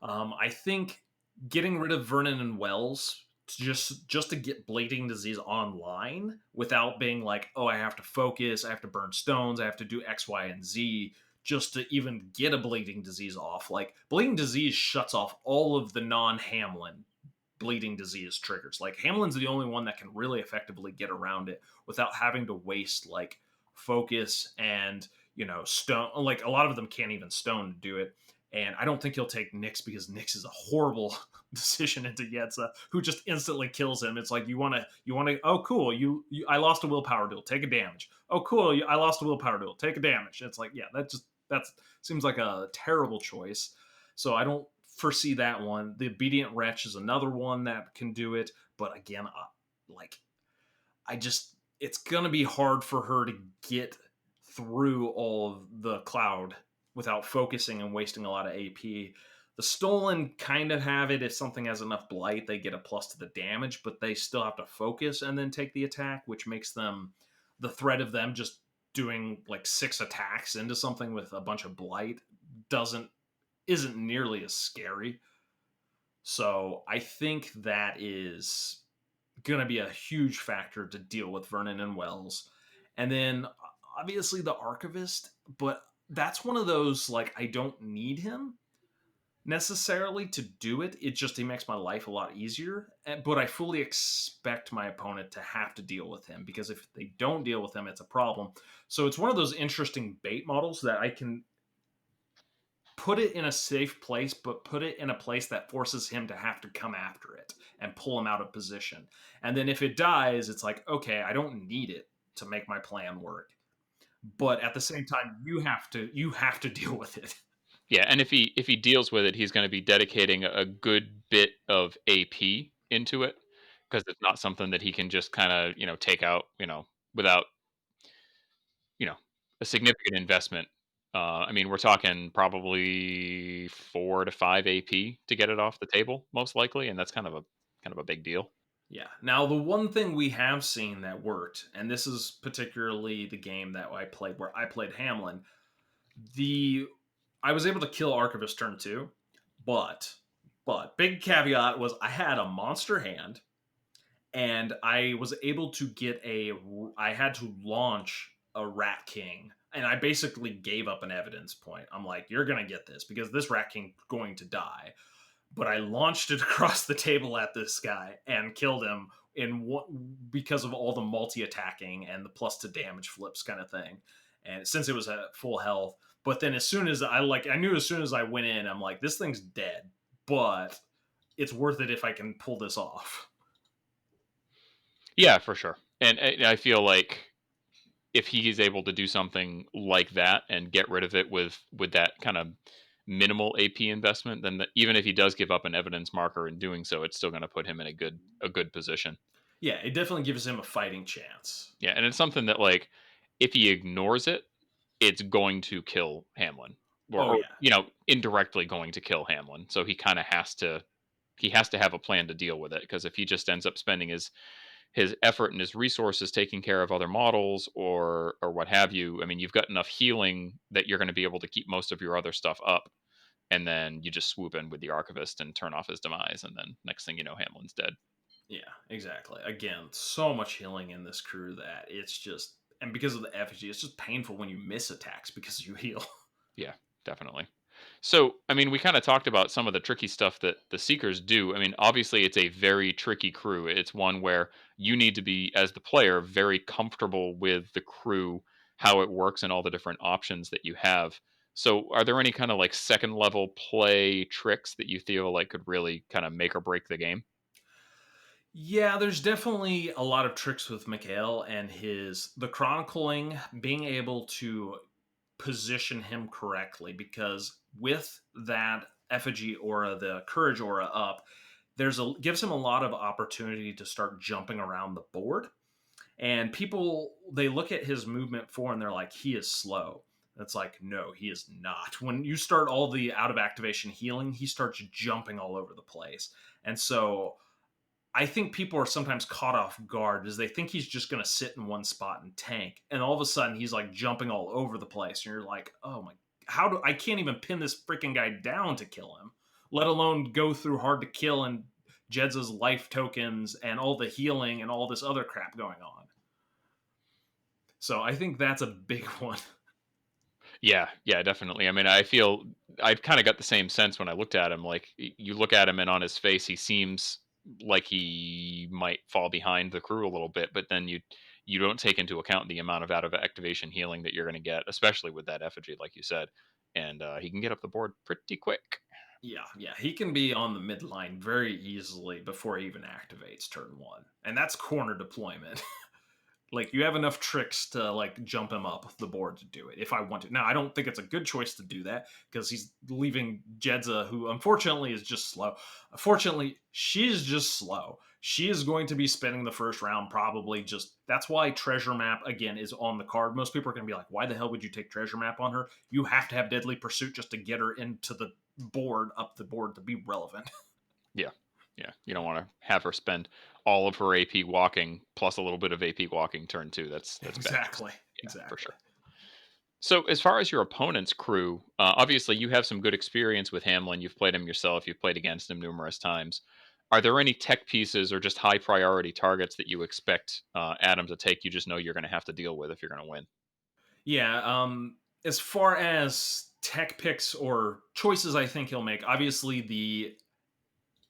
I think getting rid of Vernon and Wells just to get bleeding disease online without being like, oh, I have to focus, I have to burn stones, I have to do X, Y, and Z just to even get a bleeding disease off. Like bleeding disease shuts off all of the non-Hamlin bleeding disease triggers. Like Hamlin's the only one that can really effectively get around it without having to waste like focus and stone. Like a lot of them can't even stone to do it. And I don't think he'll take Nyx because Nyx is a horrible decision into Yetza, who just instantly kills him. It's like you want to. Oh, cool. I lost a willpower duel. Take a damage. Oh, cool. I lost a willpower duel. Take a damage. It's like, yeah, that seems like a terrible choice. So I don't foresee that one. The Obedient Wretch is another one that can do it, but again, I just it's gonna be hard for her to get through all of the cloud without focusing and wasting a lot of AP. The Stolen kind of have it. If something has enough blight, they get a plus to the damage, but they still have to focus and then take the attack, which makes them the threat of them just doing like 6 attacks into something with a bunch of blight isn't nearly as scary. So I think that is going to be a huge factor to deal with Vernon and Wells. And then obviously the Archivist, but that's one of those like I don't need him. necessarily to do it. He makes my life a lot easier. But I fully expect my opponent to have to deal with him, because if they don't deal with him, it's a problem. So it's one of those interesting bait models that I can put it in a safe place, but put it in a place that forces him to have to come after it and pull him out of position. And then if it dies, it's like, okay, I don't need it to make my plan work. But at the same time, you have to deal with it. Yeah, and if he deals with it, he's going to be dedicating a good bit of AP into it because it's not something that he can just kind of take out without you know a significant investment. I mean, we're talking probably 4 to 5 AP to get it off the table, most likely, and that's kind of a big deal. Yeah. Now, the one thing we have seen that worked, and this is particularly the game that I played where I played Hamlin, the I was able to kill Archivist turn two, but big caveat was I had a monster hand, and I was able to get I had to launch a Rat King, and I basically gave up an evidence point. I'm like, you're gonna get this because this Rat King's going to die. But I launched it across the table at this guy and killed him because of all the multi-attacking and the plus to damage flips kind of thing. And since it was at full health, but then as soon as I knew as soon as I went in, I'm like, this thing's dead, but it's worth it if I can pull this off. Yeah, for sure. And I feel like if he is able to do something like that and get rid of it with that kind of minimal AP investment, then even if he does give up an evidence marker in doing so, it's still going to put him in a good position. Yeah, it definitely gives him a fighting chance. Yeah, and it's something that like if he ignores it, it's going to kill Hamlin, or, Oh or yeah. indirectly going to kill Hamlin. So he has to have a plan to deal with it because if he just ends up spending his effort and his resources taking care of other models or what have you, I mean, you've got enough healing that you're going to be able to keep most of your other stuff up, and then you just swoop in with the Archivist and turn off his demise, and then next thing you know, Hamlin's dead. Yeah, exactly. Again, so much healing in this crew that it's just, and because of the effigy, it's just painful when you miss attacks because you heal. Yeah, definitely. So, I mean, we kind of talked about some of the tricky stuff that the Seekers do. I mean, obviously, it's a very tricky crew. It's one where you need to be, as the player, very comfortable with the crew, how it works, and all the different options that you have. So, are there any kind of like second level play tricks that you feel like could really kind of make or break the game? Yeah, there's definitely a lot of tricks with Mikhail and the chronicling, being able to position him correctly, because with that effigy aura, the courage aura up, gives him a lot of opportunity to start jumping around the board. And people, they look at his movement 4 and they're like, he is slow. It's like, no, he is not. When you start all the out of activation healing, he starts jumping all over the place. And so I think people are sometimes caught off guard as they think he's just going to sit in one spot and tank. And all of a sudden he's like jumping all over the place. And you're like, oh my, I can't even pin this freaking guy down to kill him, let alone go through hard to kill and Jedza's life tokens and all the healing and all this other crap going on. So I think that's a big one. Yeah, yeah, definitely. I mean, I feel I've kind of got the same sense when I looked at him. Like you look at him and on his face, he seems like he might fall behind the crew a little bit, but then you don't take into account the amount of out of activation healing that you're going to get, especially with that effigy, like you said, and he can get up the board pretty quick. Yeah, he can be on the midline very easily before he even activates turn 1. And that's corner deployment. Like, you have enough tricks to like jump him up the board to do it if I want to. Now, I don't think it's a good choice to do that because he's leaving Jedza, who unfortunately is just slow. Unfortunately, she's just slow. She is going to be spending the first round probably just. That's why Treasure Map again is on the card. Most people are going to be like, "Why the hell would you take Treasure Map on her?" You have to have Deadly Pursuit just to get her into the board, up the board, to be relevant. Yeah, yeah. You don't want to have her spend all of her AP walking plus a little bit of AP walking turn 2. That's bad. Exactly. Yeah, for Exactly. sure. So, as far as your opponent's crew, obviously you have some good experience with Hamlin. You've played him yourself. You've played against him numerous times. Are there any tech pieces or just high priority targets that you expect Adam to take? You just know you're going to have to deal with if you're going to win. Yeah, as far as tech picks or choices I think he'll make. Obviously, the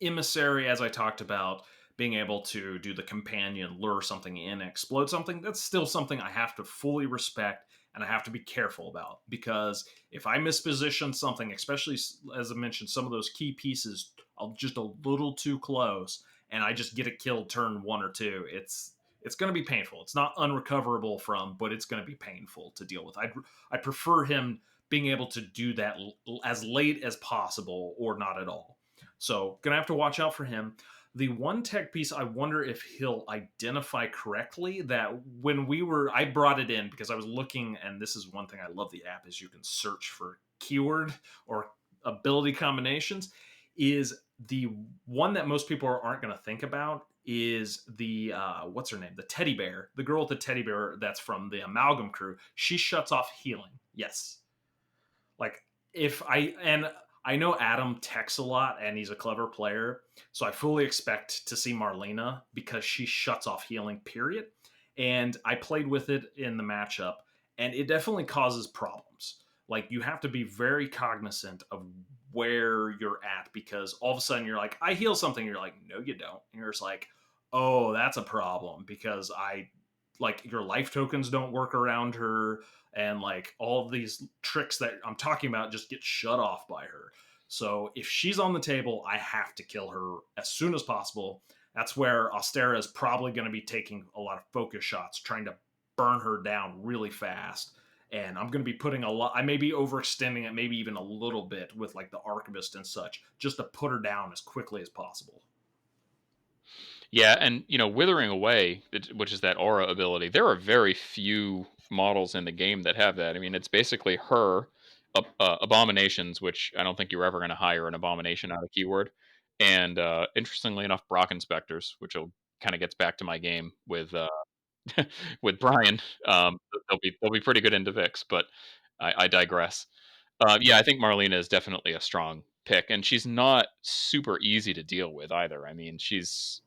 emissary, as I talked about, being able to do the companion, lure something in, explode something, that's still something I have to fully respect and I have to be careful about. Because if I misposition something, especially as I mentioned, some of those key pieces are just a little too close and I just get it killed turn 1 or 2, it's going to be painful. It's not unrecoverable from, but it's going to be painful to deal with. I prefer him being able to do that as late as possible or not at all. So gonna have to watch out for him. The one tech piece, I wonder if he'll identify correctly that I brought it in because I was looking, and this is one thing I love the app is you can search for keyword or ability combinations. Is the one that most people aren't going to think about is the what's her name, the teddy bear, the girl with the teddy bear that's from the Amalgam crew. She shuts off healing. Yes, like if I and I know Adam techs a lot and he's a clever player, so I fully expect to see Marlena because she shuts off healing, period. And I played with it in the matchup, and it definitely causes problems. Like you have to be very cognizant of where you're at because all of a sudden you're like, I heal something. You're like, no, you don't. And you're just like, oh, that's a problem because I like your life tokens don't work around her and like all of these tricks that I'm talking about just get shut off by her. So if she's on the table, I have to kill her as soon as possible. That's where Ostera is probably going to be taking a lot of focus shots, trying to burn her down really fast. And I'm going to be putting a lot, I may be overextending it, maybe even a little bit with like the Archivist and such, just to put her down as quickly as possible. Yeah, and Withering Away, which is that aura ability, there are very few models in the game that have that. I mean, it's basically her, abominations, which I don't think you're ever going to hire an abomination out of keyword, and interestingly enough, Brock inspectors, which kind of gets back to my game with with Brien. They'll be pretty good into Vix, but I digress. Yeah, I think Marlena is definitely a strong pick, and she's not super easy to deal with either. I mean, he's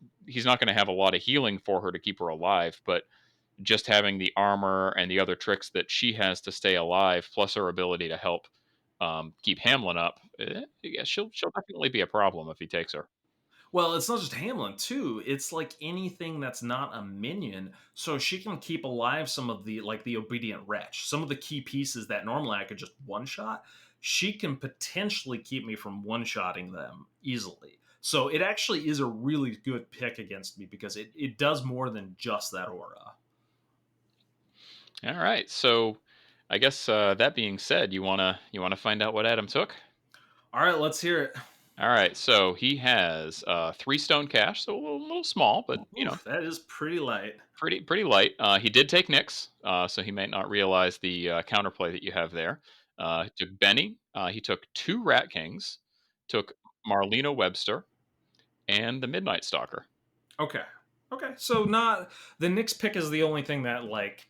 not going to have a lot of healing for her to keep her alive, but just having the armor and the other tricks that she has to stay alive, plus her ability to help keep Hamlin up, yeah, she'll definitely be a problem if he takes her. Well, it's not just Hamlin too. It's like anything that's not a minion, so she can keep alive some of the like the obedient wretch, some of the key pieces that normally I could just one shot. She can potentially keep me from one shotting them easily. So it actually is a really good pick against me because it does more than just that aura. All right, so I guess that being said, you wanna find out what Adam took? All right, let's hear it. All right, so he has 3 stone cash, so a little small, but Oof, that is pretty light. pretty light. He did take Nyx, so he might not realize the counterplay that you have there. He took Benny. He took 2 Rat Kings, took Marlena Webster, and the Midnight Stalker. Okay. Okay. So not the Knicks pick is the only thing that like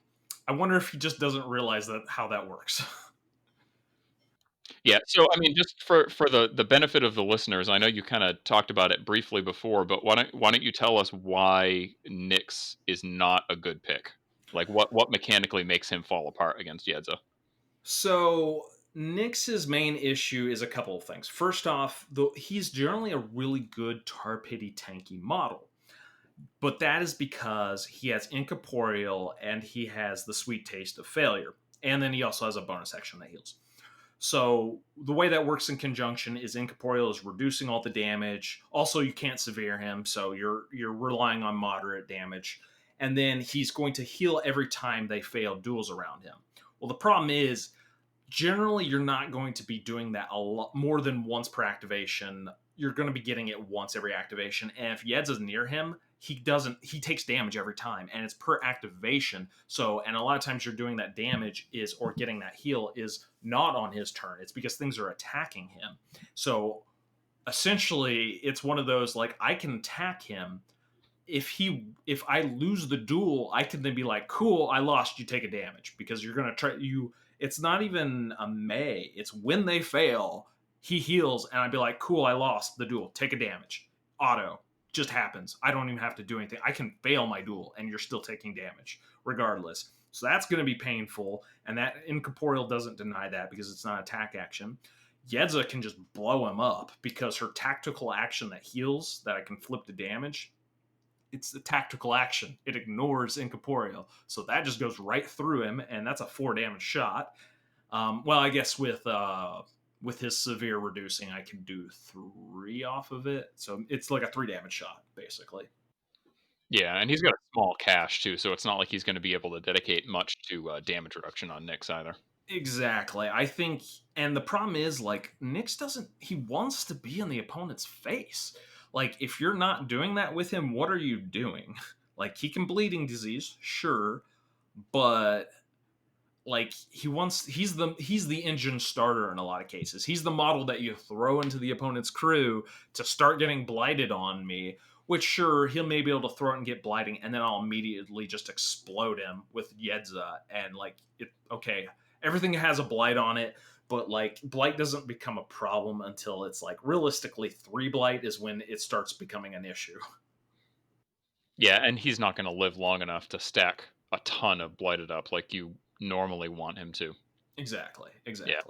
I wonder if he just doesn't realize that how that works. Yeah, so I mean, just for the benefit of the listeners, I know you kind of talked about it briefly before, but why don't you tell us why Nyx is not a good pick? Like what mechanically makes him fall apart against Yedza? So Nyx's main issue is a couple of things. First off, though he's generally a really good tar pity tanky model. But that is because he has incorporeal and he has the sweet taste of failure. And then he also has a bonus action that heals. So the way that works in conjunction is incorporeal is reducing all the damage. Also, you can't severe him, so you're relying on moderate damage. And then he's going to heal every time they fail duels around him. Well, the problem is generally you're not going to be doing that a lot more than once per activation. You're going to be getting it once every activation, and if Yed's is near him, he takes damage every time, and it's per activation. So, and a lot of times you're doing that damage is or getting that heal is not on his turn. It's because things are attacking him. So essentially it's one of those like I can attack him if I lose the duel, I can then be like, cool, I lost, you take a damage because you're gonna try you. It's not even a may. It's when they fail, he heals, and I'd be like, cool, I lost the duel, take a damage, auto, just happens. I don't even have to do anything. I can fail my duel, and you're still taking damage regardless. So that's going to be painful, and that Incorporeal doesn't deny that because it's not attack action. Yedza can just blow him up because her tactical action that heals, that I can flip to damage, it's the tactical action. It ignores Incorporeal. So that just goes right through him, and that's a 4 damage shot. Well, I guess with his severe reducing, I can do 3 off of it. So it's like a 3 damage shot, basically. Yeah, and he's got a small cache too, so it's not like he's going to be able to dedicate much to damage reduction on Nyx either. Exactly. I think, and the problem is, like, Nyx doesn't, he wants to be in the opponent's face. Like, if you're not doing that with him, what are you doing? Like, he can bleeding disease, sure, but like he's the engine starter in a lot of cases. He's the model that you throw into the opponent's crew to start getting blighted on me, which sure, he'll maybe able to throw it and get blighting, and then I'll immediately just explode him with Yedza, and like it, okay, everything has a blight on it, but like blight doesn't become a problem until it's like realistically 3 blight is when it starts becoming an issue. Yeah, and he's not going to live long enough to stack a ton of blighted up like you normally want him to. Exactly. Yeah.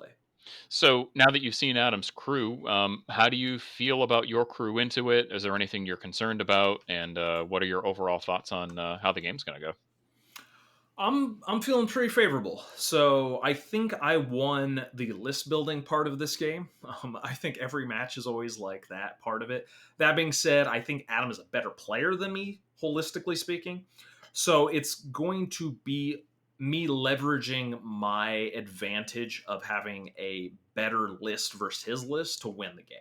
So now that you've seen Adam's crew, how do you feel about your crew into it? Is there anything you're concerned about? And what are your overall thoughts on how the game's going to go? I'm feeling pretty favorable. So I think I won the list building part of this game. I think every match is always like that part of it. That being said, I think Adam is a better player than me, holistically speaking. So it's going to be me leveraging my advantage of having a better list versus his list to win the game.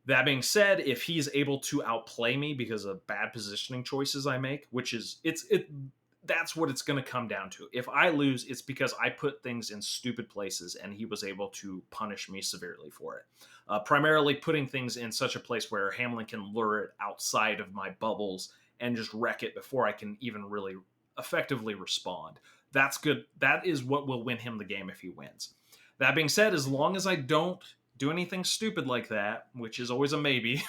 That being said, if he's able to outplay me because of bad positioning choices I make, which is that's what it's going to come down to. If I lose, it's because I put things in stupid places and he was able to punish me severely for it. Primarily putting things in such a place where Hamlin can lure it outside of my bubbles and just wreck it before I can even really effectively respond. That's good. That is what will win him the game if he wins. That being said, as long as I don't do anything stupid like that, which is always a maybe,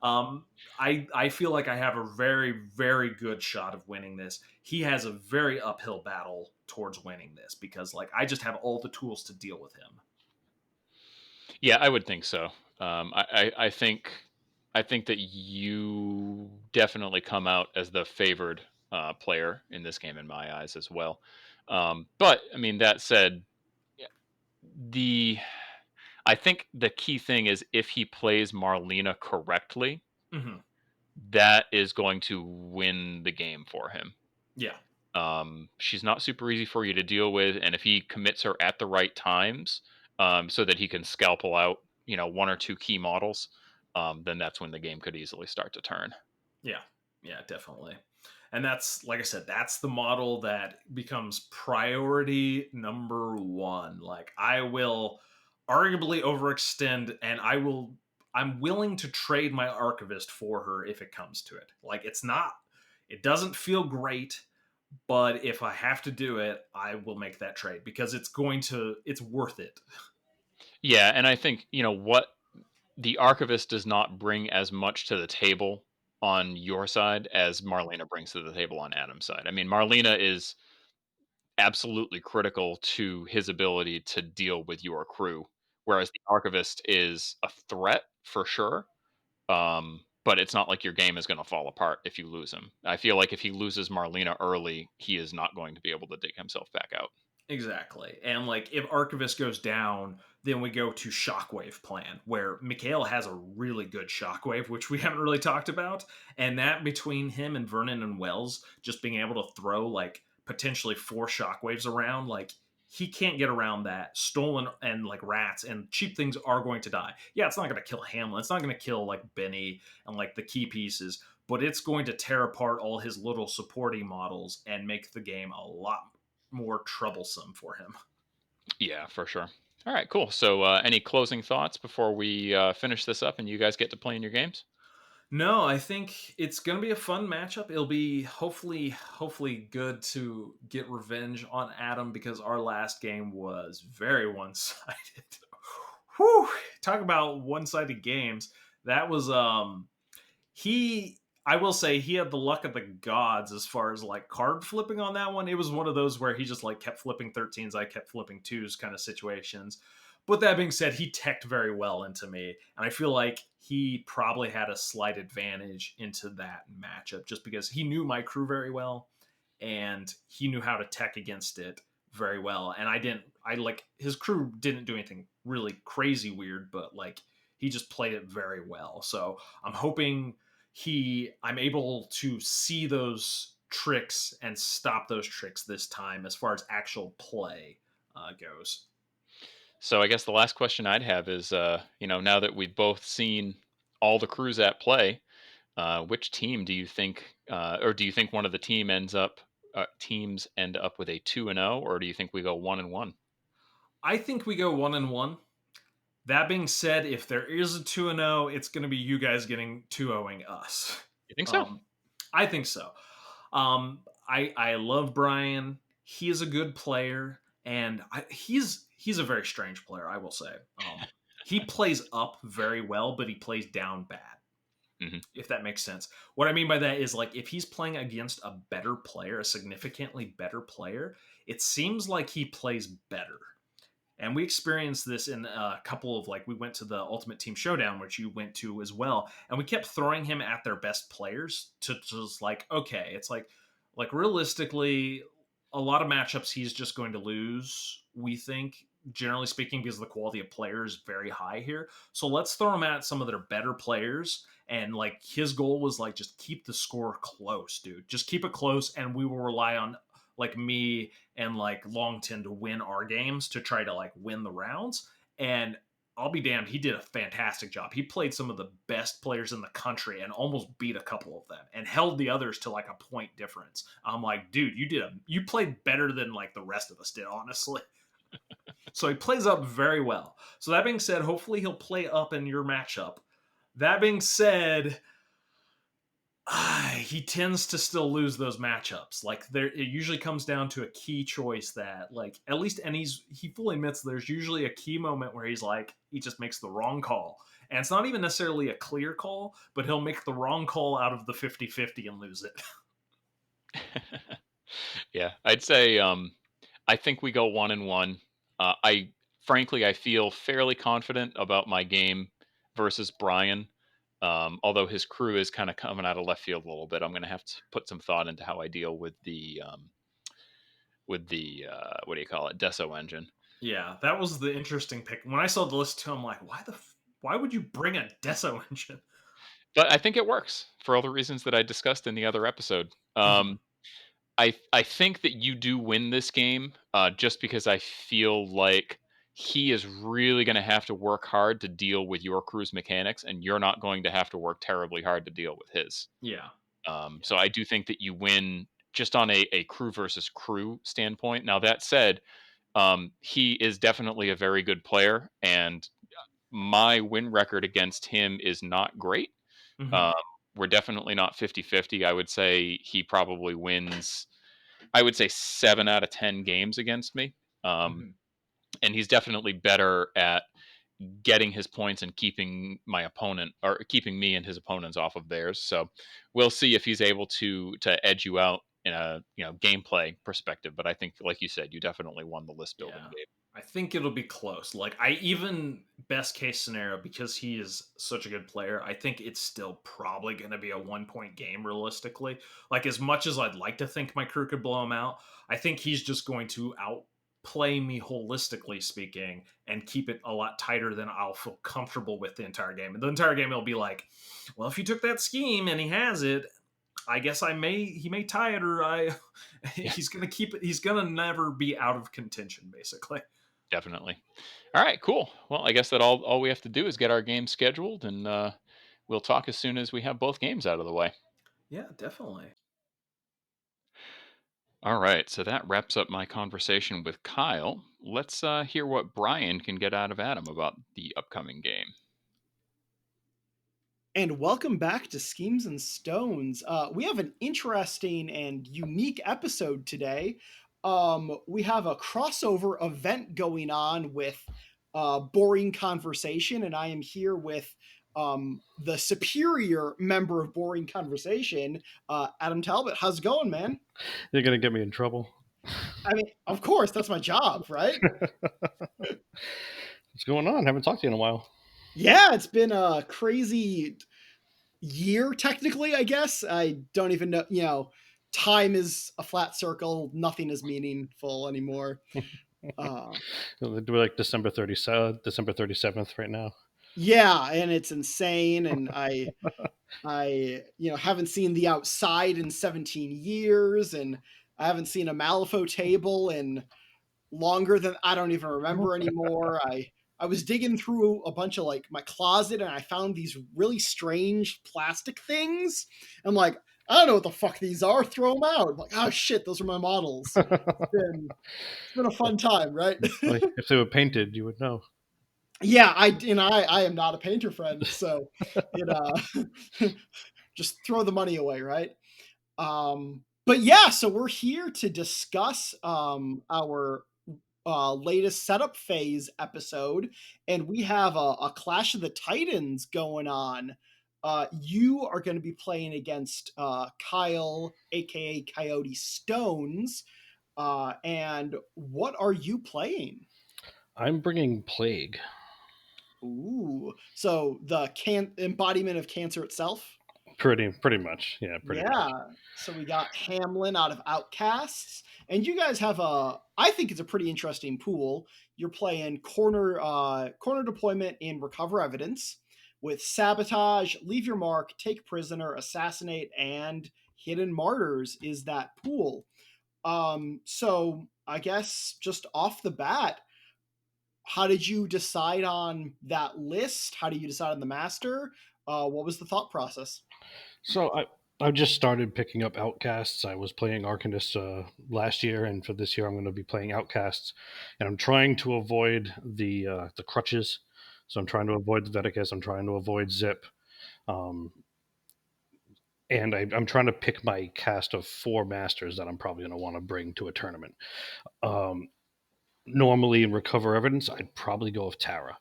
um, I feel like I have a very, very good shot of winning this. He has a very uphill battle towards winning this because like I just have all the tools to deal with him. Yeah, I would think so. I think that you definitely come out as the favored player in this game in my eyes as well. But I mean, that said, the I think the key thing is if he plays Marlena correctly, Mm-hmm. that is going to win the game for him. Yeah. She's not super easy for you to deal with, and if he commits her at the right times, so that he can scalpel out, 1 or 2 key models, then that's when the game could easily start to turn. Yeah. Yeah, definitely. And that's, like I said, that's the model that becomes priority number 1. Like I will arguably overextend and I'm willing to trade my archivist for her if it comes to it. Like it doesn't feel great, but if I have to do it, I will make that trade because it's worth it. Yeah, and I think what the archivist does not bring as much to the table on your side as Marlena brings to the table on Adam's side. I mean, Marlena is absolutely critical to his ability to deal with your crew, whereas the archivist is a threat for sure. But it's not like your game is going to fall apart if you lose him. I feel like if he loses Marlena early, he is not going to be able to dig himself back out. Exactly. And like if Archivist goes down, then we go to Shockwave plan, where Mikhail has a really good Shockwave, which we haven't really talked about. And that between him and Vernon and Wells, just being able to throw like potentially 4 Shockwaves around, like he can't get around that. Stolen and like rats and cheap things are going to die. Yeah, it's not going to kill Hamlin. It's not going to kill like Benny and like the key pieces, but it's going to tear apart all his little supporting models and make the game a lot more troublesome for him. Yeah, for sure. All right, cool. So, any closing thoughts before we finish this up and you guys get to playing your games? No, I think it's going to be a fun matchup. It'll be hopefully good to get revenge on Adam because our last game was very one-sided. Whew, talk about one-sided games. That was he I will say he had the luck of the gods as far as like card flipping on that one. It was one of those where he just like kept flipping 13s, I kept flipping 2s kind of situations. But that being said, he teched very well into me. And I feel like he probably had a slight advantage into that matchup just because he knew my crew very well and he knew how to tech against it very well. And I like his crew didn't do anything really crazy weird, but like he just played it very well. So I'm hoping I'm able to see those tricks and stop those tricks this time as far as actual play goes. So I guess the last question I'd have is, now that we've both seen all the crews at play, which team do you think, or do you think one of the teams end up with a 2-0, or do you think we go 1-1? I think we go 1-1. That being said, if there is a 2-0, it's going to be you guys getting 2-0ing us. You think so? I think so. I love Brien. He is a good player, and he's a very strange player. I will say. He plays up very well, but he plays down bad. Hmm. If that makes sense. What I mean by that is like if he's playing against a better player, a significantly better player, it seems like he plays better. And we experienced this in a couple of like we went to the Ultimate Team Showdown, which you went to as well, and we kept throwing him at their best players to just like okay, it's like realistically, a lot of matchups he's just going to lose. We think generally speaking because the quality of players is very high here. So let's throw him at some of their better players. And like his goal was like just keep the score close, dude. Just keep it close, and we will rely on like me and like Longton to win our games to try to like win the rounds. And I'll be damned, he did a fantastic job. He played some of the best players in the country and almost beat a couple of them and held the others to like a point difference. I'm like, dude, you played better than like the rest of us did, honestly. So he plays up very well. So that being said, hopefully he'll play up in your matchup. That being said, he tends to still lose those matchups. Like there, it usually comes down to a key choice that, like, at least, and he fully admits there's usually a key moment where he's like, he just makes the wrong call. And it's not even necessarily a clear call, but he'll make the wrong call out of the 50-50 and lose it. Yeah, I'd say I think we go 1-1. I frankly I feel fairly confident about my game versus Brien. Although his crew is kind of coming out of left field a little bit, I'm going to have to put some thought into how I deal with the what do you call it, Deso engine. Yeah, that was the interesting pick. When I saw the list too, I'm like, why would you bring a Deso engine? But I think it works for all the reasons that I discussed in the other episode. Mhm. I think that you do win this game, just because I feel like he is really going to have to work hard to deal with your crew's mechanics, and you're not going to have to work terribly hard to deal with his. Yeah. So I do think that you win just on a crew versus crew standpoint. Now that said, he is definitely a very good player, and my win record against him is not great. Hmm. Um, we're definitely not 50-50. I would say he probably wins, I would say 7 out of 10 games against me. Um, Hmm. and he's definitely better at getting his points and keeping my opponent, or keeping me and his opponents off of theirs. So we'll see if he's able to edge you out in a gameplay perspective. But I think, like you said, you definitely won the list building Yeah. game. I think it'll be close. Like I even best case scenario because he is such a good player, I think it's still probably going to be a 1 point game realistically. Like as much as I'd like to think my crew could blow him out, I think he's just going to outplay me holistically speaking and keep it a lot tighter than I'll feel comfortable with the entire game. And the entire game it'll be like, well, if you took that scheme and he has it, I guess he may tie it or Yeah, he's going to keep it. He's going to never be out of contention basically. definitely. All right, cool. Well, I guess that all we have to do is get our game scheduled, and we'll talk as soon as we have both games out of the way. Yeah, definitely. All right, so that wraps up my conversation with Kyle. Let's hear what Brien can get out of Adam about the upcoming game. And welcome back to Schemes and Stones. We have an interesting and unique episode today. We have a crossover event going on with Boring Conversation, and I am here with the superior member of Boring Conversation, Adam Talbot. How's it going, man? You're gonna get me in trouble. I mean, of course, that's my job, right? What's going on? Haven't talked to you in a while. Yeah, it's been a crazy year, technically, I guess. I don't even know, time is a flat circle. Nothing is meaningful anymore. We're like December 37th right now. Yeah, and it's insane. And I haven't seen the outside in 17 years, and I haven't seen a Malifaux table in longer than I don't even remember anymore. I was digging through a bunch of like my closet, and I found these really strange plastic things. I'm like, I don't know what the fuck these are. Throw them out. I'm like, oh shit, those are my models. It's been a fun time, right? Like, if they were painted, you would know. Yeah, I am not a painter, friend. So, just throw the money away, right? But yeah, so we're here to discuss our latest setup phase episode, and we have a Clash of the Titans going on. You are going to be playing against Kyle, aka Coyote Stones. And what are you playing? I'm bringing Plague. Ooh, so the embodiment of cancer itself. Pretty much, yeah. Pretty much. So we got Hamlin out of Outcasts, and you guys have I think it's a pretty interesting pool. You're playing corner deployment and recover evidence with sabotage, leave your mark, take prisoner, assassinate, and hidden martyrs is that pool. So I guess just off the bat, how did you decide on that list? How do you decide on the master? What was the thought process? So I just started picking up Outcasts. I was playing Arcanist last year, and for this year I'm going to be playing Outcasts, and I'm trying to avoid the crutches. So I'm trying to avoid the Veticus. I'm trying to avoid Zip. And I'm trying to pick my cast of 4 masters that I'm probably going to want to bring to a tournament. Normally in Recover Evidence, I'd probably go with Tara.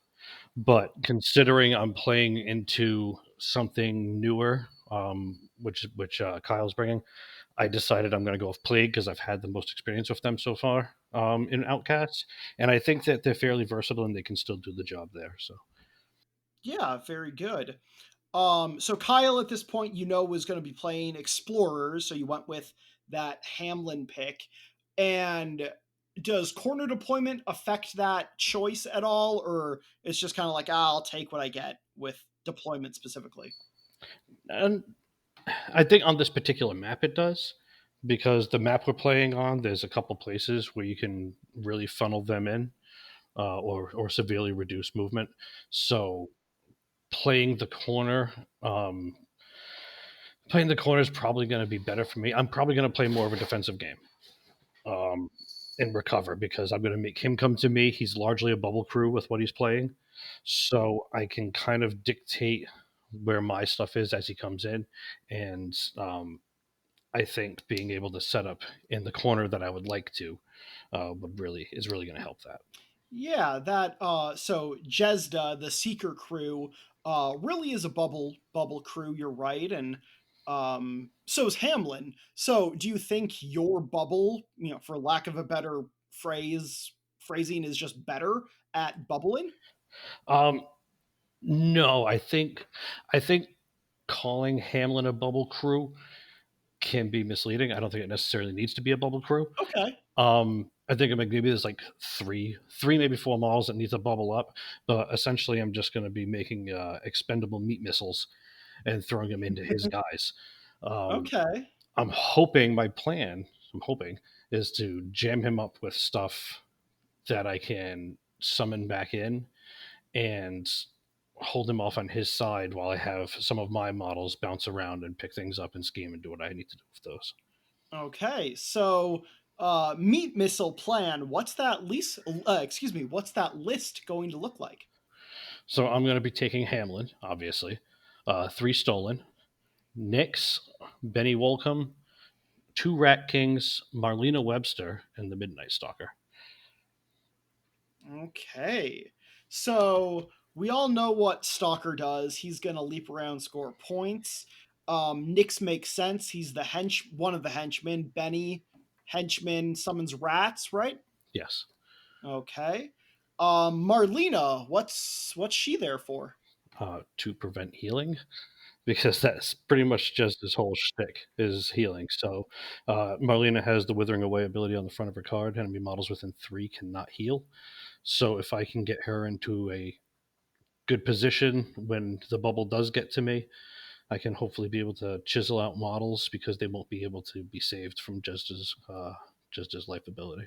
But considering I'm playing into something newer, which Kyle's bringing, I decided I'm going to go with Plague because I've had the most experience with them so far in Outcasts. And I think that they're fairly versatile and they can still do the job there. So, yeah, very good. So Kyle at this point, was going to be playing Explorers, so you went with that Hamlin pick. And does corner deployment affect that choice at all, or it's just kind of like, I'll take what I get with deployment specifically? and I think on this particular map it does, because the map we're playing on, there's a couple places where you can really funnel them in, or severely reduce movement. So playing the corner, playing the corner is probably going to be better for me. I'm probably going to play more of a defensive game, and recover, because I'm going to make him come to me. He's largely a bubble crew with what he's playing, so I can kind of dictate where my stuff is as he comes in, and I think being able to set up in the corner that I would like to is really going to help that. Yeah, that so Jezda, the Seeker crew, really is a bubble crew, you're right, and so is Hamlin. So do you think your bubble, for lack of a better phrasing, is just better at bubbling? No, I think calling Hamlin a bubble crew can be misleading. I don't think it necessarily needs to be a bubble crew. Okay. I think maybe there's like three, maybe 4 models that need to bubble up. But essentially, I'm just going to be making expendable meat missiles and throwing them into his guys. Okay. I'm hoping I'm hoping, is to jam him up with stuff that I can summon back in and hold him off on his side while I have some of my models bounce around and pick things up and scheme and do what I need to do with those. Okay. So meat missile plan. What's that what's that list going to look like? So I'm going to be taking Hamlin, obviously, 3 stolen, Nyx, Benny Wolcombe, 2 Rat Kings, Marlena Webster, and the Midnight Stalker. Okay. So we all know what Stalker does. He's gonna leap around, score points. Nyx makes sense. He's the one of the henchmen. Benny, henchman, summons rats, right? Yes. Okay. Marlena, what's she there for? To prevent healing, because that's pretty much just his whole shtick is healing. So Marlena has the Withering Away ability on the front of her card. Enemy models within 3 cannot heal. So if I can get her into a good position when the bubble does get to me, I can hopefully be able to chisel out models because they won't be able to be saved from just as life ability.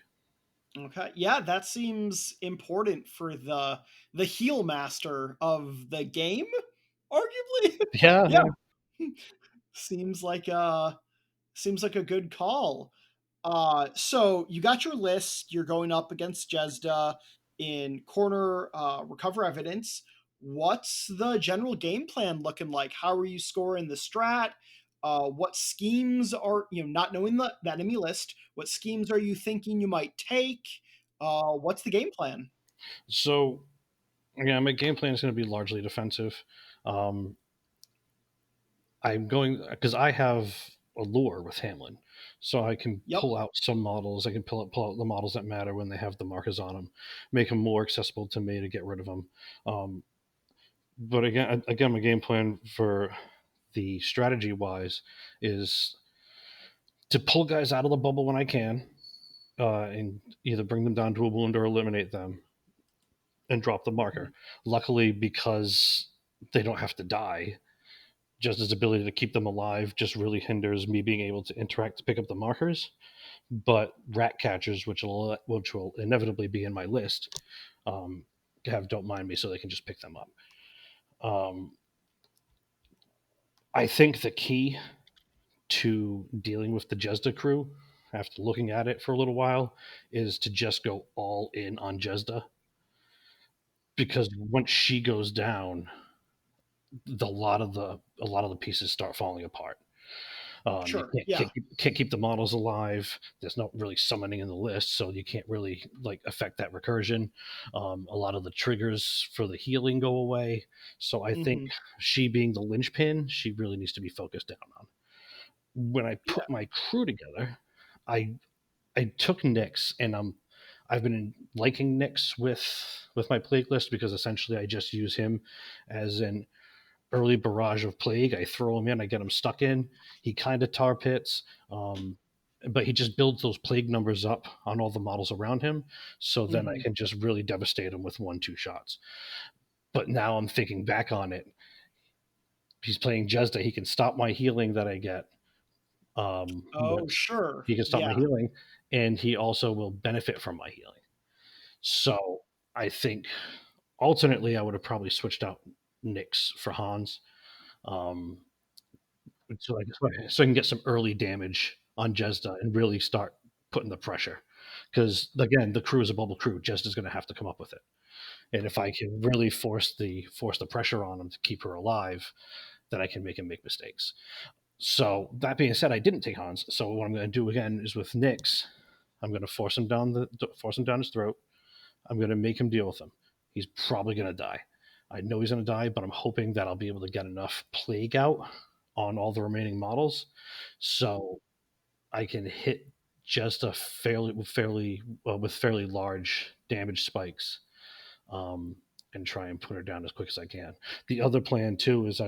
Okay. Yeah, that seems important for the heal master of the game, arguably. Yeah, Yeah. Seems like a good call. So you got your list. You're going up against Jezda in corner recover evidence. What's the general game plan looking like? How are you scoring the strat? What schemes are not knowing the enemy list? What schemes are you thinking you might take? What's the game plan? So yeah, my game plan is going to be largely defensive. Um, I'm going because I have a lure with Hamlin, so I can Yep. pull out some models. I can pull out the models that matter when they have the markers on them, make them more accessible to me to get rid of them. But again, my game plan for the strategy wise is to pull guys out of the bubble when I can, and either bring them down to a wound or eliminate them and drop the marker. Luckily, because they don't have to die, just his ability to keep them alive just really hinders me being able to interact to pick up the markers. But rat catchers, which will inevitably be in my list, don't mind me, so they can just pick them up. I think the key to dealing with the Jezda crew, after looking at it for a little while, is to just go all in on Jezda, because once she goes down, a lot of the pieces start falling apart. You Sure. Yeah. can't keep the models alive. There's not really summoning in the list, so you can't really affect that recursion. A lot of the triggers for the healing go away. So I think Hmm. she being the linchpin, she really needs to be focused down on. When I Yeah. put my crew together, I took Nyx, and I've been liking Nyx with my plague list because essentially I just use him as an early barrage of plague. I throw him in, I get him stuck in. He kind of tar pits, but he just builds those plague numbers up on all the models around him. So then I Hmm. can just really devastate him with 1-2 shots. But now I'm thinking back on it. He's playing Jezda. He can stop my healing that I get. Oh, sure. He can stop my Yeah. healing, and he also will benefit from my healing. So I think alternately, I would have probably switched out Nyx for Hans. Um, so I can get some early damage on Jezda and really start putting the pressure. Because again, the crew is a bubble crew. Jezda's going to have to come up with it. And if I can really force the pressure on him to keep her alive, then I can make him make mistakes. So that being said, I didn't take Hans. So what I'm going to do again is with Nyx, I'm going to force him down his throat. I'm going to make him deal with him. He's probably going to die. I know he's going to die, but I'm hoping that I'll be able to get enough plague out on all the remaining models, so I can hit just a with fairly large damage spikes, and try and put her down as quick as I can. The other plan too is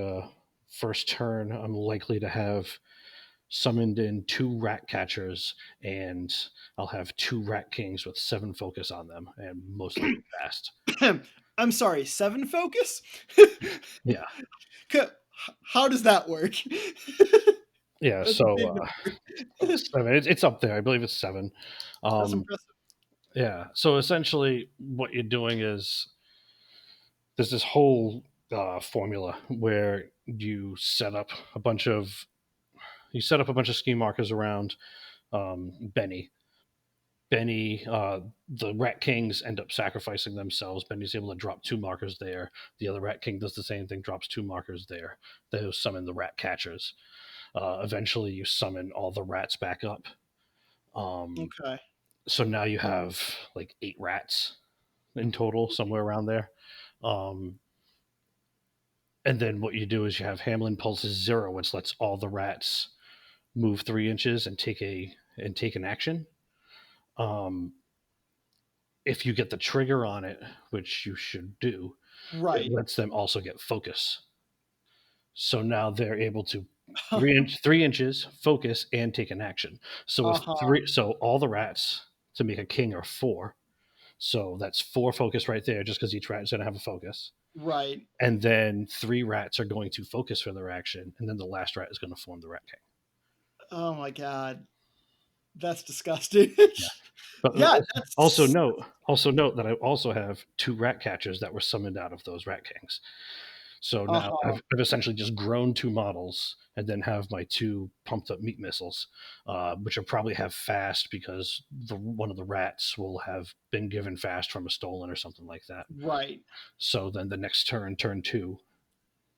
first turn I'm likely to have summoned in 2 rat catchers, and I'll have 2 rat kings with 7 focus on them, and most of them are fast. I'm sorry, 7 focus? Yeah. How does that work? Yeah, That's a so big number. 7. It's up there. I believe it's 7. That's Um, impressive. yeah. So essentially, what you're doing is there's this whole formula where you set up a bunch of ski markers around Benny. The Rat Kings end up sacrificing themselves. Benny's able to drop 2 markers there. The other Rat King does the same thing, drops 2 markers there. They summon the Rat Catchers. Eventually, you summon all the rats back up. Okay. So now you have like 8 rats in total, somewhere around there. And then what you do is you have Hamlin pulses 0, which lets all the rats move 3 inches and take an action. If you get the trigger on it, which you should do, Right. it lets them also get focus. So now they're able to 3 inches focus and take an action. So so all the rats to make a king are 4. So that's 4 focus right there, just because each rat is going to have a focus. Right. And then 3 rats are going to focus for their action, and then the last rat is going to form the rat king. Oh my god, that's disgusting. But Yeah, also note that I also have 2 rat catchers that were summoned out of those rat kings. So now I've essentially just grown 2 models and then have my 2 pumped up meat missiles, which will probably have fast because one of the rats will have been given fast from a stolen or something like that. Right. So then the next turn 2,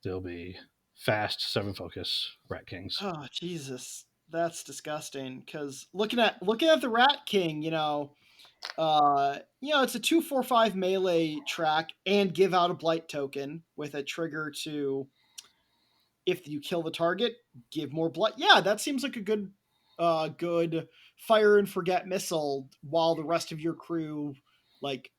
there'll be fast 7 focus rat kings. Oh Jesus, that's disgusting. Because looking at the Rat King, it's a 2/4/5 melee track and give out a blight token with a trigger to, if you kill the target, give more blight. Yeah, that seems like a good fire and forget missile while the rest of your crew like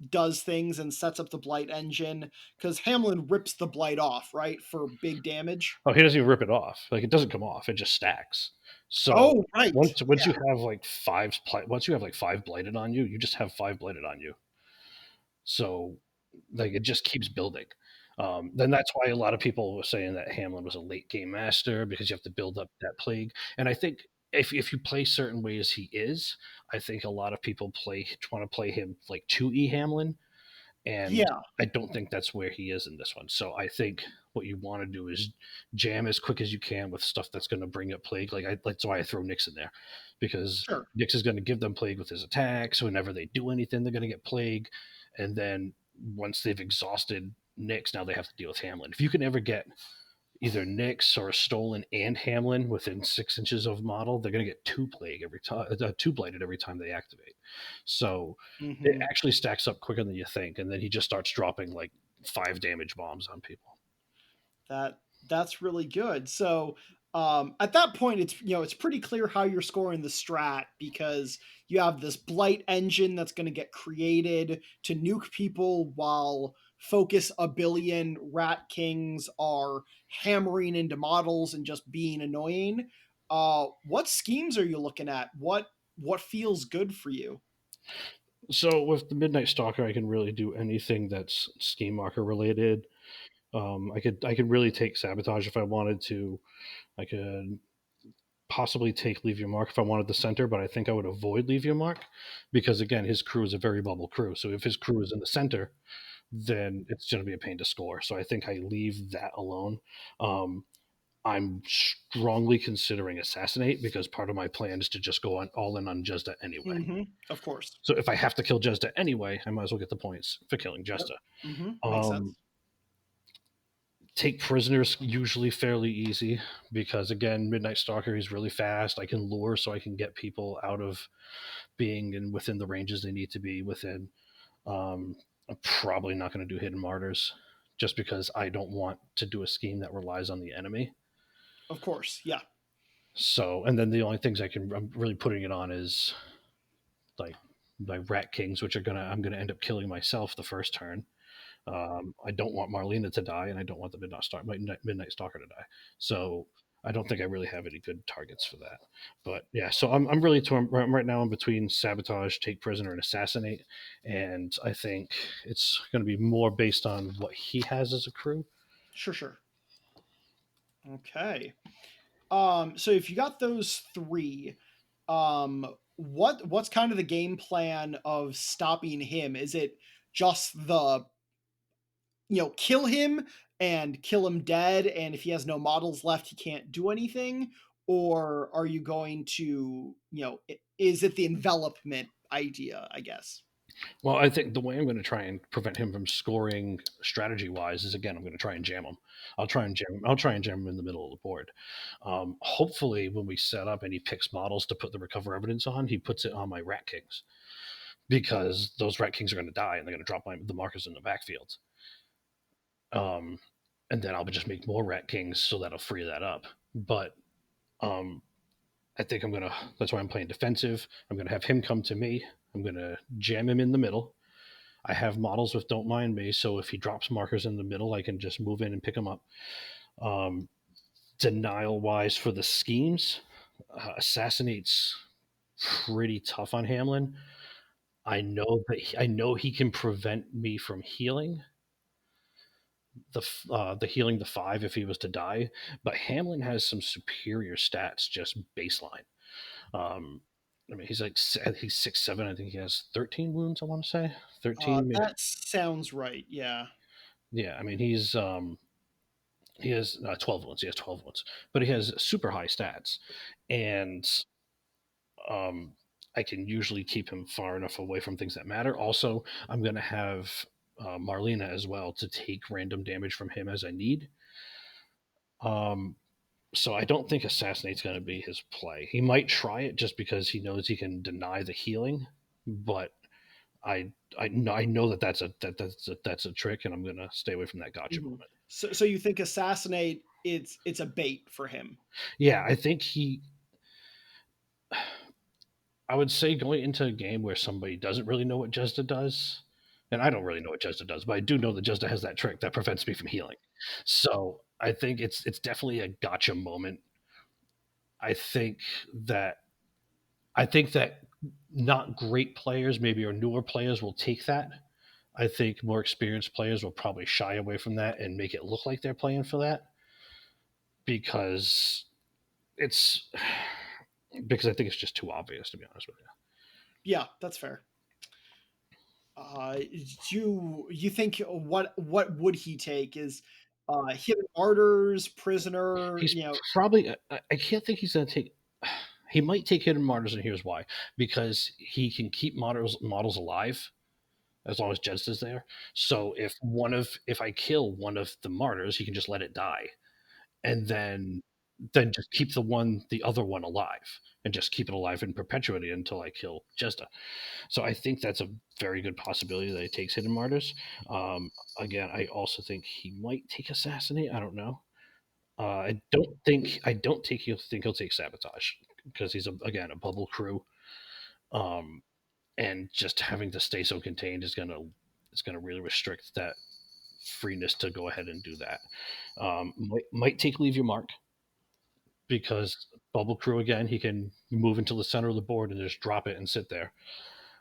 does things and sets up the blight engine, because Hamlin rips the blight off, right, for big damage. Oh, he doesn't even rip it off. Like, it doesn't come off. It just stacks. So Oh, right. once you have like 5 blighted on you, you just have 5 blighted on you. So like it just keeps building. Then that's why a lot of people were saying that Hamlin was a late game master, because you have to build up that plague. And I think if you play certain ways he is, I think a lot of people want to play him like 2E Hamlin. And Yeah. I don't think that's where he is in this one. So I think what you want to do is jam as quick as you can with stuff that's going to bring up plague. That's why I throw Nyx in there, because Sure. Nyx is going to give them plague with his attacks. Whenever they do anything, they're going to get plague. And then once they've exhausted Nyx, now they have to deal with Hamlin. If you can ever get either Nyx or a stolen and Hamlin within 6 inches of model, they're going to get 2 plague every time, 2 blighted every time they activate. So it actually stacks up quicker than you think, and then he just starts dropping like 5 damage bombs on people. That's really good. So at that point, it's pretty clear how you're scoring the strat, because you have this blight engine that's going to get created to nuke people while focus a billion rat kings are hammering into models and just being annoying. What schemes are you looking at? What feels good for you? So with the Midnight Stalker, I can really do anything that's scheme marker related. I could really take sabotage if I wanted to. I could possibly take leave your mark if I wanted the center, but I think I would avoid leave your mark, because again, his crew is a very bubble crew. So if his crew is in the center, then it's going to be a pain to score. So I think I leave that alone. I'm strongly considering assassinate, because part of my plan is to just go all in on Jezda anyway. Of course. So if I have to kill Jezda anyway, I might as well get the points for killing Jezda. Makes sense. Take prisoners usually fairly easy, because again, Midnight Stalker, he's really fast. I can lure, so I can get people out of being within the ranges they need to be within. I'm probably not going to do hidden martyrs, just because I don't want to do a scheme that relies on the enemy. Of course, yeah. So, and then the only things I'm really putting it on is like my rat kings, which I'm gonna end up killing myself the first turn. I don't want Marlena to die, and I don't want the Midnight Stalker to die. So I don't think I really have any good targets for that. But yeah, so I'm really torn right now. I'm between sabotage, take prisoner, and assassinate, and I think it's going to be more based on what he has as a crew. Sure. Okay. So if you got those 3, what's kind of the game plan of stopping him? Is it just the kill him and kill him dead, and if he has no models left, he can't do anything? Or are you going to, is it the envelopment idea, I guess? Well, I think the way I'm going to try and prevent him from scoring strategy wise is, again, I'm going to try and jam him. I'll try and jam him in the middle of the board. Hopefully, when we set up and he picks models to put the recover evidence on, he puts it on my rat kings, because those rat kings are going to die and they're going to drop the markers in the backfield. and then I'll just make more Rat Kings, so that'll free that up. But I think that's why I'm playing defensive. I'm gonna have him come to me. I'm gonna jam him in the middle. I have models with Don't Mind Me, so if he drops markers in the middle, I can just move in and pick him up. Denial wise for the schemes, Assassinate's pretty tough on Hamlin. I know he can prevent me from healing the healing the 5 if he was to die, but Hamlin has some superior stats just baseline. I mean, he's 6'7". I think he has 13 wounds. I want to say 13, maybe. That sounds right. Yeah. Yeah, I mean he has 12 wounds. He has 12 wounds, but he has super high stats, and I can usually keep him far enough away from things that matter. Also, I'm going to have Marlena as well to take random damage from him as I need. So I don't think Assassinate's going to be his play. He might try it just because he knows he can deny the healing, but I know that's a trick, and I'm going to stay away from that gotcha moment. So you think Assassinate it's a bait for him? Yeah, I think I would say going into a game where somebody doesn't really know what Jezda does, and I don't really know what Jezda does, but I do know that Jezda has that trick that prevents me from healing. So I think it's definitely a gotcha moment. I think that not great players, maybe, or newer players will take that. I think more experienced players will probably shy away from that and make it look like they're playing for that, because I think it's just too obvious, to be honest with you. Yeah, that's fair. You think what would he take? Is hidden martyrs, prisoner? He's probably. I can't think he's going to take. He might take hidden martyrs, and here's why: because he can keep models alive as long as Jezda's there. So if I kill one of the martyrs, he can just let it die, and then just keep the other one alive, and just keep it alive and perpetuate it until I kill Jezda. So I think that's a very good possibility that he takes hidden martyrs. Again, I also think he might take assassinate. I don't know. I don't think he'll take sabotage, because he's again a bubble crew, and just having to stay so contained is gonna really restrict that freeness to go ahead and do that. Might take leave your mark, because bubble crew again, he can move into the center of the board and just drop it and sit there.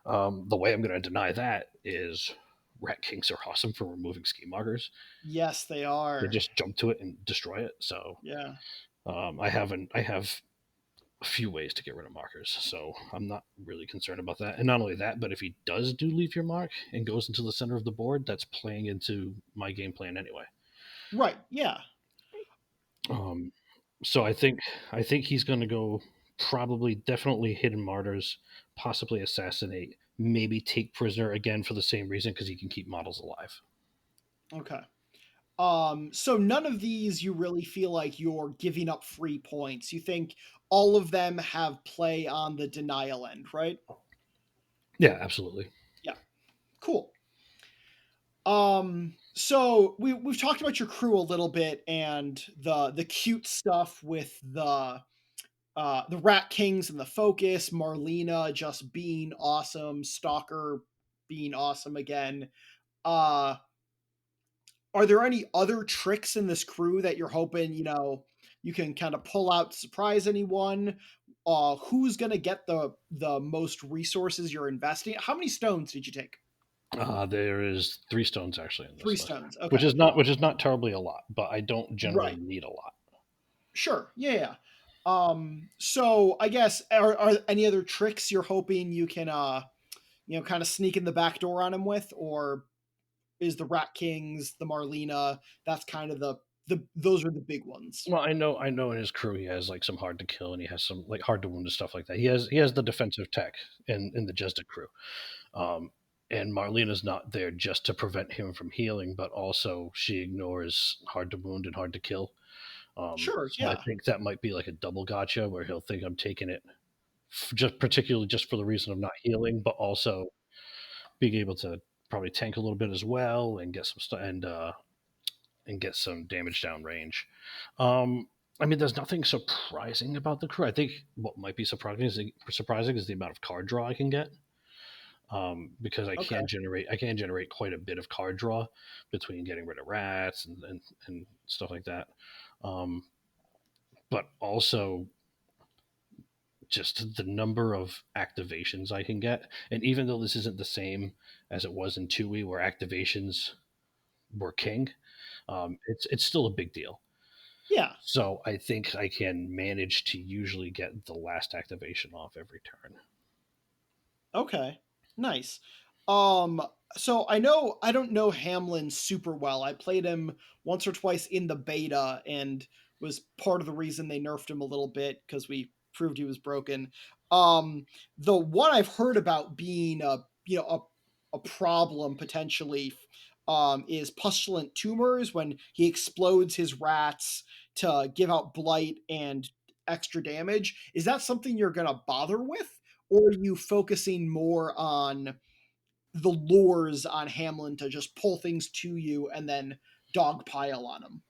The way I'm going to deny that is Rat Kings are awesome for removing scheme markers. Yes, they are. They just jump to it and destroy it. So yeah, I have a few ways to get rid of markers, so I'm not really concerned about that. And not only that, but if he does leave your mark and goes into the center of the board, that's playing into my game plan anyway. Right. Yeah. So I think he's going to go definitely hidden martyrs, possibly assassinate, maybe take prisoner again for the same reason, because he can keep models alive. Okay. So none of these you really feel like you're giving up free points. You think all of them have play on the denial end, right? Yeah, absolutely. Yeah. Cool. So we've talked about your crew a little bit, and the cute stuff with the Rat Kings and the focus, Marlena just being awesome, Stalker being awesome again. Are there any other tricks in this crew that you're hoping, you can kind of pull out to surprise anyone? Who's going to get the most resources you're investing? How many stones did you take? There is 3 stones actually in this 3 list, stones. Okay. which is not terribly a lot, but I don't generally need a lot. Sure. Yeah. So I guess are any other tricks you're hoping you can kind of sneak in the back door on him with, or is the Rat Kings, the Marlena, that's kind of those are the big ones? Well, I know in his crew he has like some hard to kill, and he has some like hard to wound and stuff like that. He has the defensive tech in the Jezda crew. And Marlena's not there just to prevent him from healing, but also she ignores hard to wound and hard to kill. Sure, so yeah. I think that might be like a double gotcha, where he'll think I'm taking it particularly just for the reason of not healing, but also being able to probably tank a little bit as well and get some stuff, and and get some damage down range. I mean, there's nothing surprising about the crew. I think what might be surprising is the amount of card draw I can get. Because Okay. I can generate quite a bit of card draw between getting rid of rats and stuff like that. Um, but also just the number of activations I can get. And even though this isn't the same as it was in 2E where activations were king, it's still a big deal. Yeah. So I think I can manage to usually get the last activation off every turn. Okay. Nice. Um so I don't know Hamlin super well. I played him once or twice in the beta and was part of the reason they nerfed him a little bit because we proved he was broken. The one I've heard about being a problem potentially is pustulent tumors when he explodes his rats to give out blight and extra damage. Is that something you're gonna bother with? Or are you focusing more on the lures on Hamlin to just pull things to you and then dogpile on him?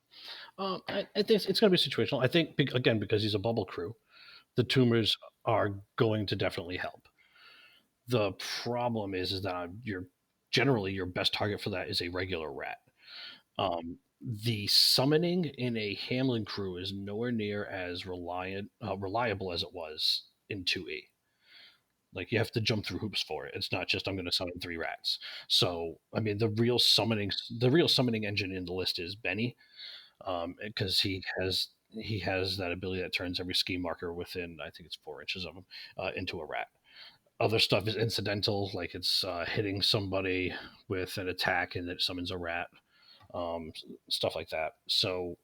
I think it's going to be situational. I think again because he's a bubble crew, the tumors are going to definitely help. The problem is that you're generally your best target for that is a regular rat. The summoning in a Hamlin crew is nowhere near as reliable as it was in 2E. Like you have to jump through hoops for it. It's not just I'm going to summon 3 rats. So I mean, the real summoning engine in the list is Benny, because he has that ability that turns every ski marker within I think it's 4 inches of him into a rat. Other stuff is incidental, like it's hitting somebody with an attack and it summons a rat, um, stuff like that. So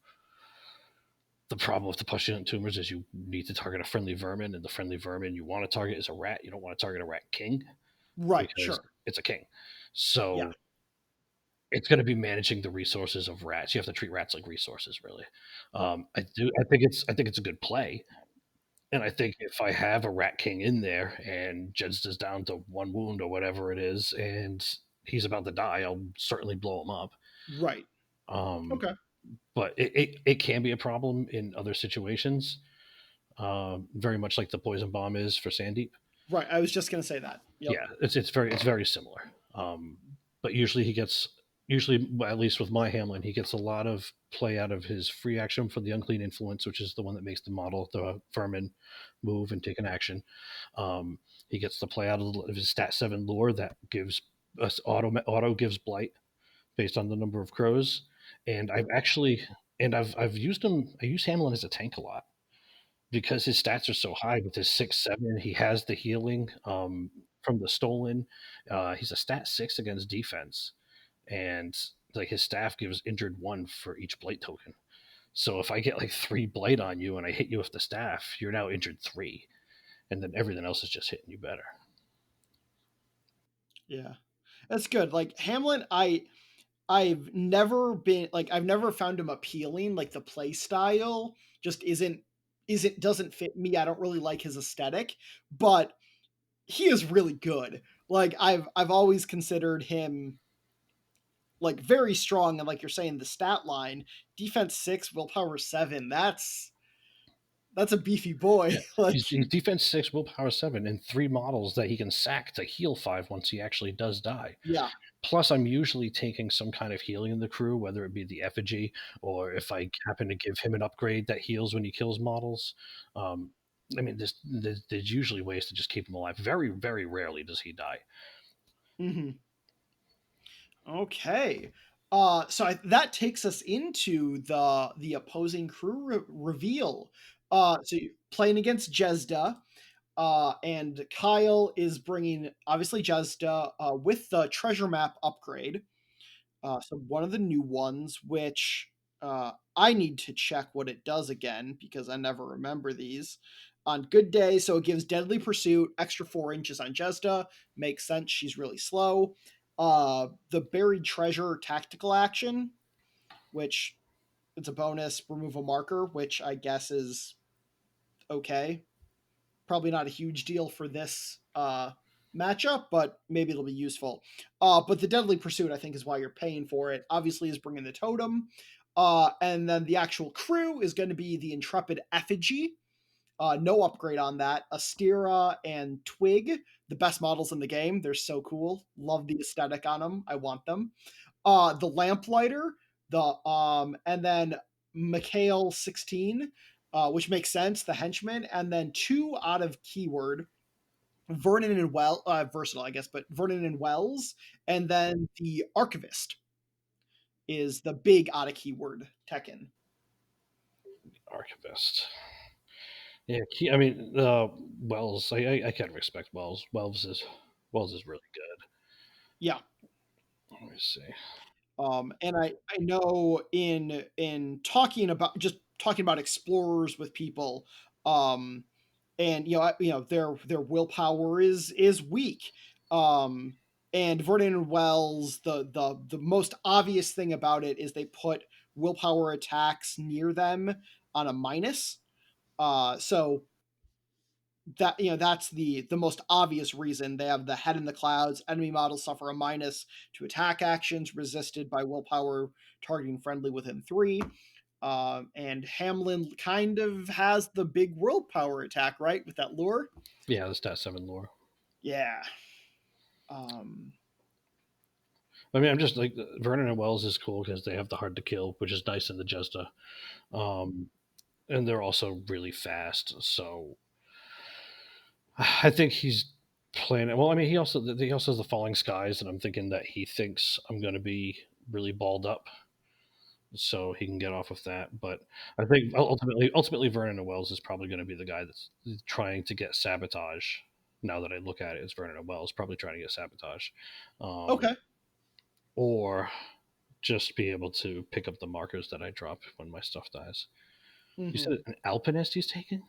the problem with the pustulant tumors is you need to target a friendly vermin, and the friendly vermin you want to target is a rat. You don't want to target a rat king Right, because sure. it's a king. Yeah. So it's going to be managing the resources of rats. You have to treat rats like resources, really. I think it's a good play, and I think if I have a rat king in there and Jed's down to 1 wound or whatever it is, and he's about to die, I'll certainly blow him up. Right. Um, Okay. but it can be a problem in other situations, very much like the poison bomb is for Sandeep. Right. I was just going to say that. Yep. Yeah, it's very similar. But usually well, at least with my Hamlin, he gets a lot of play out of his free action for the unclean influence, which is the one that makes the vermin move and take an action. He gets the play out of his stat 7 lure that gives us auto gives blight based on the number of crows. And I've used him. I use Hamlin as a tank a lot because his stats are so high with his 6/7. He has the healing from the stolen. He's a stat 6 against defense, and like his staff gives injured 1 for each blight token. So if I get like 3 blight on you and I hit you with the staff, you're now injured 3, and then everything else is just hitting you better. Yeah. That's good. Like Hamlin, I've never been like I've never found him appealing. Like the play style just isn't doesn't fit me. I don't really like his aesthetic, but he is really good. Like I've always considered him like very strong, and like you're saying, the stat line, defense 6, willpower 7. That's a beefy boy. Yeah, Like he's defense 6, willpower 7, and 3 models that he can sack to heal 5 once he actually does die. yeah. Plus, I'm usually taking some kind of healing in the crew, whether it be the effigy or if I happen to give him an upgrade that heals when he kills models. Um, I mean, there's usually ways to just keep him alive. Very, very rarely does he die. Hmm. Okay. That takes us into the opposing crew reveal. So you're playing against Jezda, and Kyle is bringing obviously Jezda with the treasure map upgrade. So one of the new ones, which I need to check what it does again because I never remember these. On good day, so it gives deadly pursuit, extra 4 inches on Jezda. Makes sense. She's really slow. The buried treasure tactical action, which it's a bonus. Remove a marker, which I guess is okay. Probably not a huge deal for this matchup, but maybe it'll be useful. But the deadly pursuit, I think, is why you're paying for it. Obviously, is bringing the totem. And then the actual crew is going to be the Intrepid Effigy. No upgrade on that. Astera and Twig, the best models in the game. They're so cool. Love the aesthetic on them. I want them. The Lamplighter, and then Mikhail 16, which makes sense. The henchman, and then 2 out of keyword. Vernon and versatile, I guess, but Vernon and Wells, and then the Archivist is the big out of keyword Tekken. Archivist. Yeah, I mean, Wells. I can't respect Wells. Wells is really good. Yeah. Let me see. And I know in talking about explorers with people, and their willpower is weak. And Vernon and Wells, the most obvious thing about it is they put willpower attacks near them on a minus. So that's the most obvious reason. They have the head in the clouds. Enemy models suffer a minus to attack actions resisted by willpower targeting friendly within 3. And Hamlin kind of has the big willpower attack, right, with that lure. Yeah, the stat 7 lure. Yeah. I mean, I'm just like Vernon and Wells is cool because they have the hard to kill, which is nice in the Jesta, and they're also really fast. So I think he's playing it well. I mean, he also has the falling skies, and I'm thinking that he thinks I'm going to be really balled up, so he can get off of that. But I think ultimately, Vernon and Wells is probably going to be the guy that's trying to get sabotage. Now that I look at it, it's Vernon and Wells probably trying to get sabotage. Okay. Or just be able to pick up the markers that I drop when my stuff dies. Mm-hmm. You said an alpinist he's taking?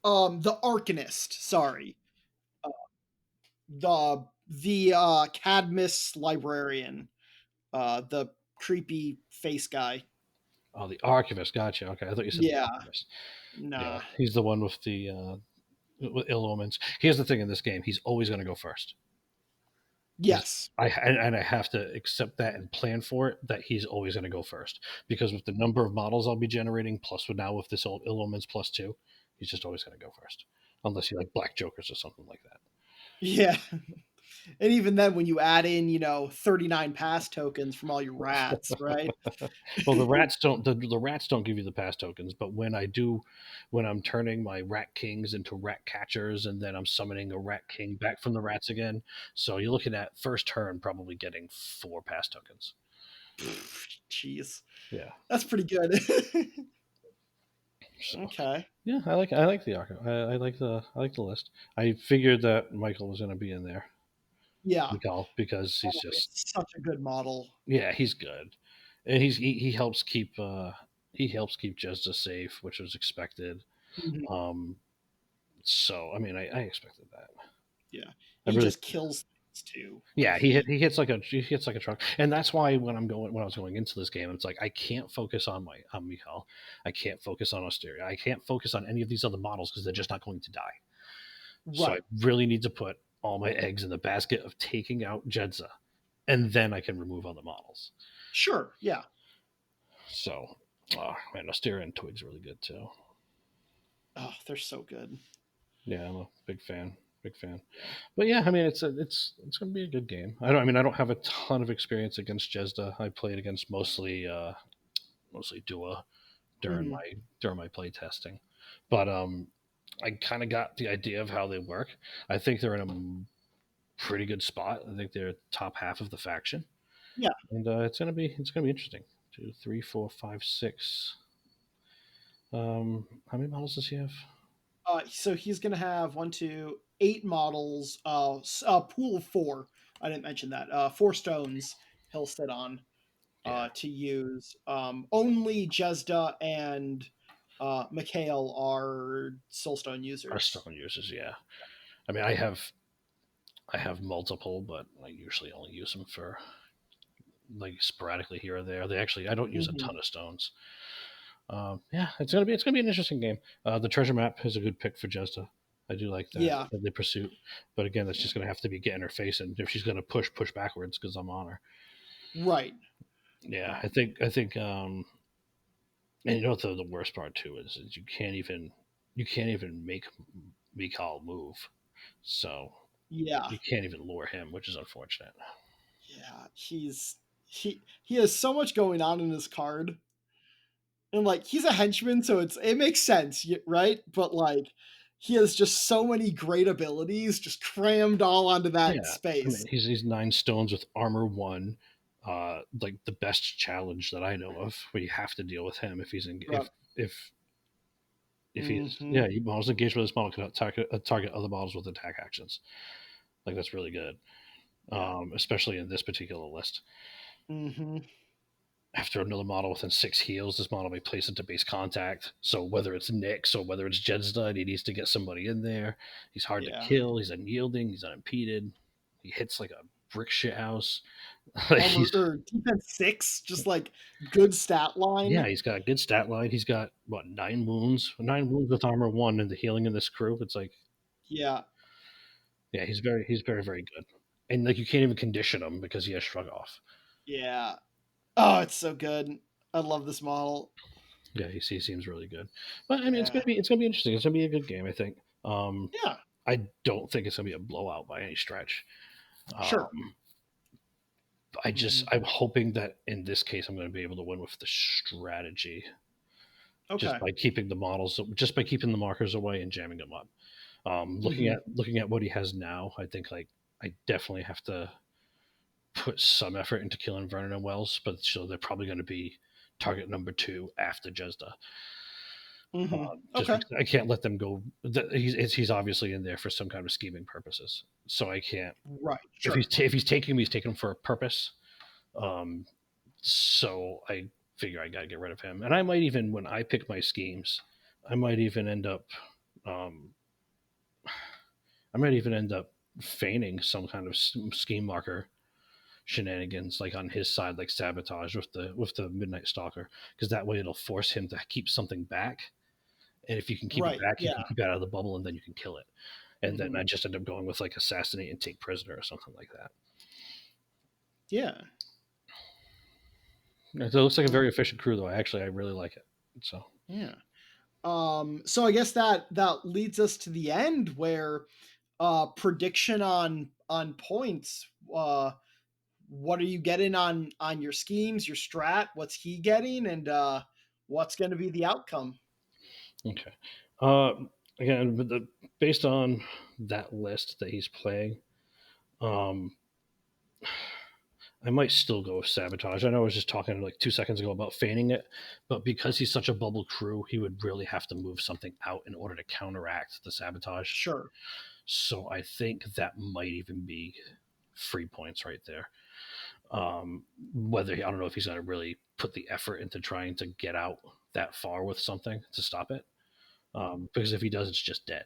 The Arcanist, sorry. The Cadmus librarian. The creepy face guy. Oh, the archivist. Gotcha. Okay, I thought you said the alchemist. Nah. Yeah, he's the one with the with ill omens. Here's the thing in this game: he's always going to go first. Yes. I have to accept that and plan for it, that he's always going to go first, because with the number of models I'll be generating, plus now with this old ill omens +2, he's just always going to go first, unless you like black jokers or something like that. Yeah. And even then, when you add in, 39 pass tokens from all your rats, right? Well, the rats don't give you the pass tokens, but when I'm turning my rat kings into rat catchers, and then I'm summoning a rat king back from the rats again, so you're looking at first turn probably getting 4 pass tokens. Jeez. Yeah, that's pretty good. so, okay. Yeah, I like the archive. I like the list. I figured that Michael was going to be in there. Yeah, because he's just such a good model. Yeah, he's good, and he helps keep Jezza safe, which was expected. Mm-hmm. So I mean, I expected that. Yeah, he just kills things too. Yeah, he hits like a truck, and that's why when I was going into this game, it's like I can't focus on Michal, I can't focus on Asteria, I can't focus on any of these other models because they're just not going to die. Right. So I really need to put all my eggs in the basket of taking out Jedza, and then I can remove other models. Sure. Yeah. So, man, Asteria and Twig's really good too. Oh, they're so good. Yeah, I'm a big fan. But yeah, I mean, it's going to be a good game. I don't have a ton of experience against Jezda. I played against mostly Dua during my play testing, but I kind of got the idea of how they work. I think they're in a pretty good spot. I think they're top half of the faction. Yeah, and it's gonna be interesting. 2, 3, 4, 5, 6. How many models does he have? So he's gonna have 1, 2, 8 models. Pool of 4. I didn't mention that. 4 stones he'll sit on to use. Only Jezda and Mikhail are soulstone users. Are stone users, yeah. I mean, I have multiple, but I usually only use them for like sporadically here or there. I don't use a ton of stones. Yeah, it's gonna be an interesting game. The treasure map is a good pick for Jezda. I do like that. Yeah. The pursuit, but again, that's just gonna have to be getting her face, and if she's gonna push backwards because I'm on her. Right. Yeah, I think And you know what the worst part too is you can't even make Mikal move, so Yeah, you can't even lure him, which is unfortunate. yeah, he has so much going on in his card, and like he's a henchman, so it makes sense, right? But like he has just so many great abilities just crammed all onto that Yeah, I space. mean he's 9 stones with armor 1, like the best challenge that I know of, where you have to deal with him if he's in Right. if he's Hmm. models engaged with this model can target other models with attack actions. Like that's really good, Yeah. especially in this particular list. Hmm. After another model within 6 heals, this model may place into base contact. So whether it's Nyx or whether it's Jedstad, he needs to get somebody in there. He's hard to Yeah. kill. He's unyielding. He's unimpeded. He hits like a brick shit house. Armor he's or defense 6, just like good stat line. he's got a good stat line. He's got what 9 wounds, 9 wounds with armor 1, and the healing in this crew. It's like Yeah. he's very very good. And like you can't even condition him because he has shrug off. Yeah. Oh, it's so good. I love this model. Yeah, he seems really good. But I mean, Yeah. it's gonna be interesting. It's gonna be a good game, I think. Yeah. I don't think it's gonna be a blowout by any stretch. Sure. Mhm. I'm hoping that in this case I'm going to be able to win with the strategy, just Okay. by keeping the models, just by keeping the markers away and jamming them up. Hmm. Looking at what he has now, I think like I definitely have to put some effort into killing Vernon Wells, but so they're probably going to be target number 2 after Jezda. Hmm. Just Okay. because I can't let them go. He's obviously in there for some kind of scheming purposes, so I can't. Right. If Sure. if he's taking him, he's taking him for a purpose. Um, so I figure I got to get rid of him. And I might even, when I pick my schemes, I might even end up, um, I might even end up feigning some kind of scheme marker shenanigans, like on his side, like sabotage with the Midnight Stalker, because that way it'll force him to keep something back. And if you can keep it Right. back, you Yeah. can keep it out of the bubble, and then you can kill it. And then Hmm. I just end up going with like assassinate and take prisoner or something like that. Yeah. It looks like a very efficient crew, though. I really like it. So Yeah. So I guess that leads us to the end where prediction on points. What are you getting on your schemes, your strat? What's he getting, and what's going to be the outcome? okay. Again, based on that list that he's playing, um, I might still go with sabotage. I know I was just talking like 2 seconds ago about feigning it, but because he's such a bubble crew, he would really have to move something out in order to counteract the sabotage. Sure. So I think that might even be free points right there. Whether I don't know if he's going to really put the effort into trying to get out that far with something to stop it, because if he does, it's just dead.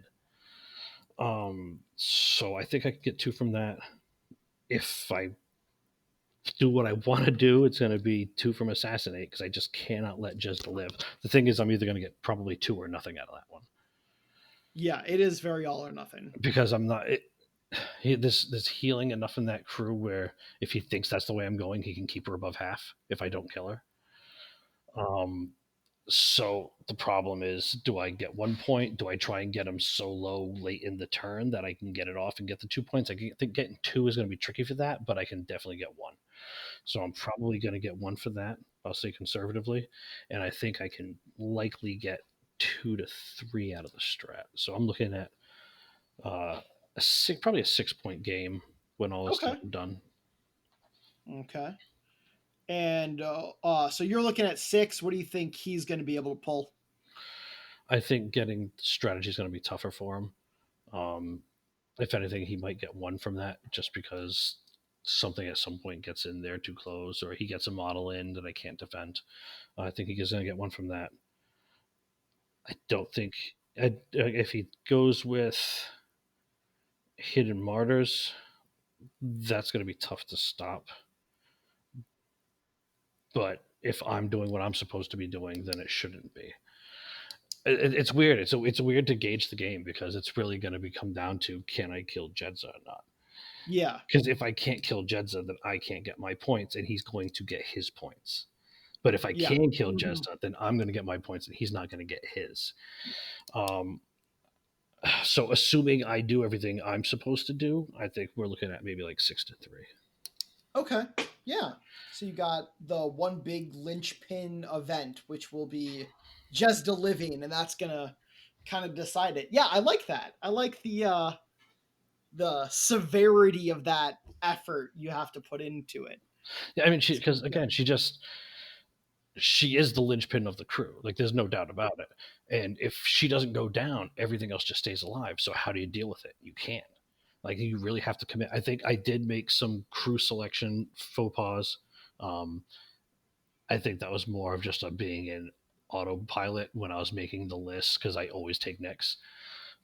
So I think I could get 2 from that. If I do what I want to do, it's going to be 2 from assassinate because I just cannot let Jezda live. The thing is, I'm either going to get probably 2 or nothing out of that one Yeah, it is very all or nothing. because I'm not. There's healing enough in that crew where if he thinks that's the way I'm going, he can keep her above half if I don't kill her. So the problem is, do I get 1 point? Do I try and get him so low late in the turn that I can get it off and get the 2 points? I think getting 2 is going to be tricky for that, but I can definitely get 1. So I'm probably going to get 1 for that. I'll say conservatively, and I think I can likely get 2 to 3 out of the strat. So I'm looking at probably a 6 point game when all is Okay. said and done. Okay. And so you're looking at 6. What do you think he's going to be able to pull? I think getting strategy is going to be tougher for him. If anything, he might get 1 from that just because something at some point gets in there too close, or he gets a model in that I can't defend. I think he's going to get 1 from that. I don't think if he goes with Hidden Martyrs, that's going to be tough to stop. But if I'm doing what I'm supposed to be doing, then it shouldn't be. It's weird. It's weird to gauge the game because it's really going to come down to, can I kill Jedza or not? Yeah. Because if I can't kill Jedza, then I can't get my points, and he's going to get his points. But if I Yeah. can kill Jesta, then I'm going to get my points and he's not going to get his. So assuming I do everything I'm supposed to do, I think we're looking at maybe like 6-3. Okay. Yeah. So you got the one big linchpin event, which will be Jezda living, and that's gonna kind of decide it. Yeah, I like that. I like the severity of that effort you have to put into it. Yeah, I mean, because again, she is the linchpin of the crew. Like, there's no doubt about it. And if she doesn't go down, everything else just stays alive. So how do you deal with it? You can't. Like, you really have to commit. I think I did make some crew selection faux pas. I think that was more of just a being in autopilot when I was making the list, because I always take Nyx.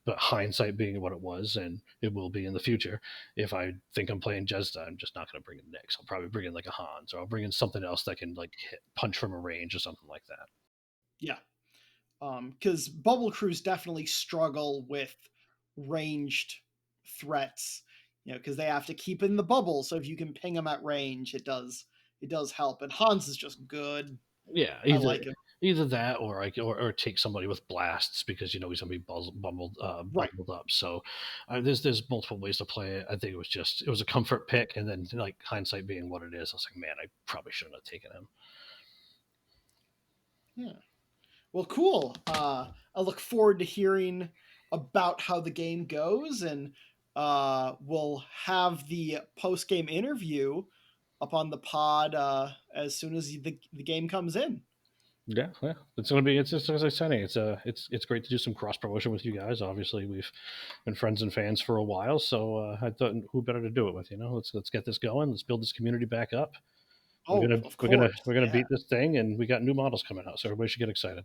But hindsight being what it was, and it will be in the future, if I think I'm playing Jezda, I'm just not going to bring in Nyx. I'll probably bring in like a Hans, or I'll bring in something else that can like punch from a range or something like that. Yeah. Because bubble crews definitely struggle with ranged threats, because they have to keep in the bubble. So if you can ping them at range, it does help. And Hans is just good. Yeah, I like him. Either that, or or take somebody with blasts, because he's going to be bumbled up. So there's multiple ways to play it. I think it was a comfort pick, and then like hindsight being what it is, I was like, man, I probably shouldn't have taken him. Yeah. Well, cool. I look forward to hearing about how the game goes, and we'll have the post-game interview up on the pod as soon as the game comes in. Yeah, it's going to be it's exciting. It's great to do some cross promotion with you guys. Obviously, we've been friends and fans for a while, so I thought, who better to do it with? Let's get this going. Let's build this community back up. We're gonna beat this thing, and we got new models coming out, so everybody should get excited.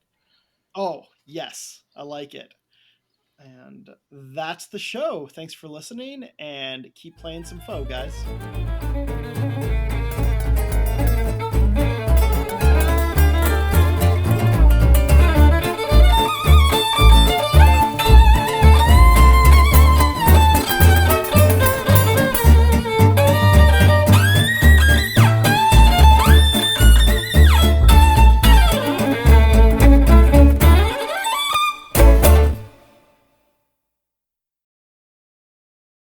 Oh, yes. I like it. And that's the show. Thanks for listening, and keep playing some foe, guys.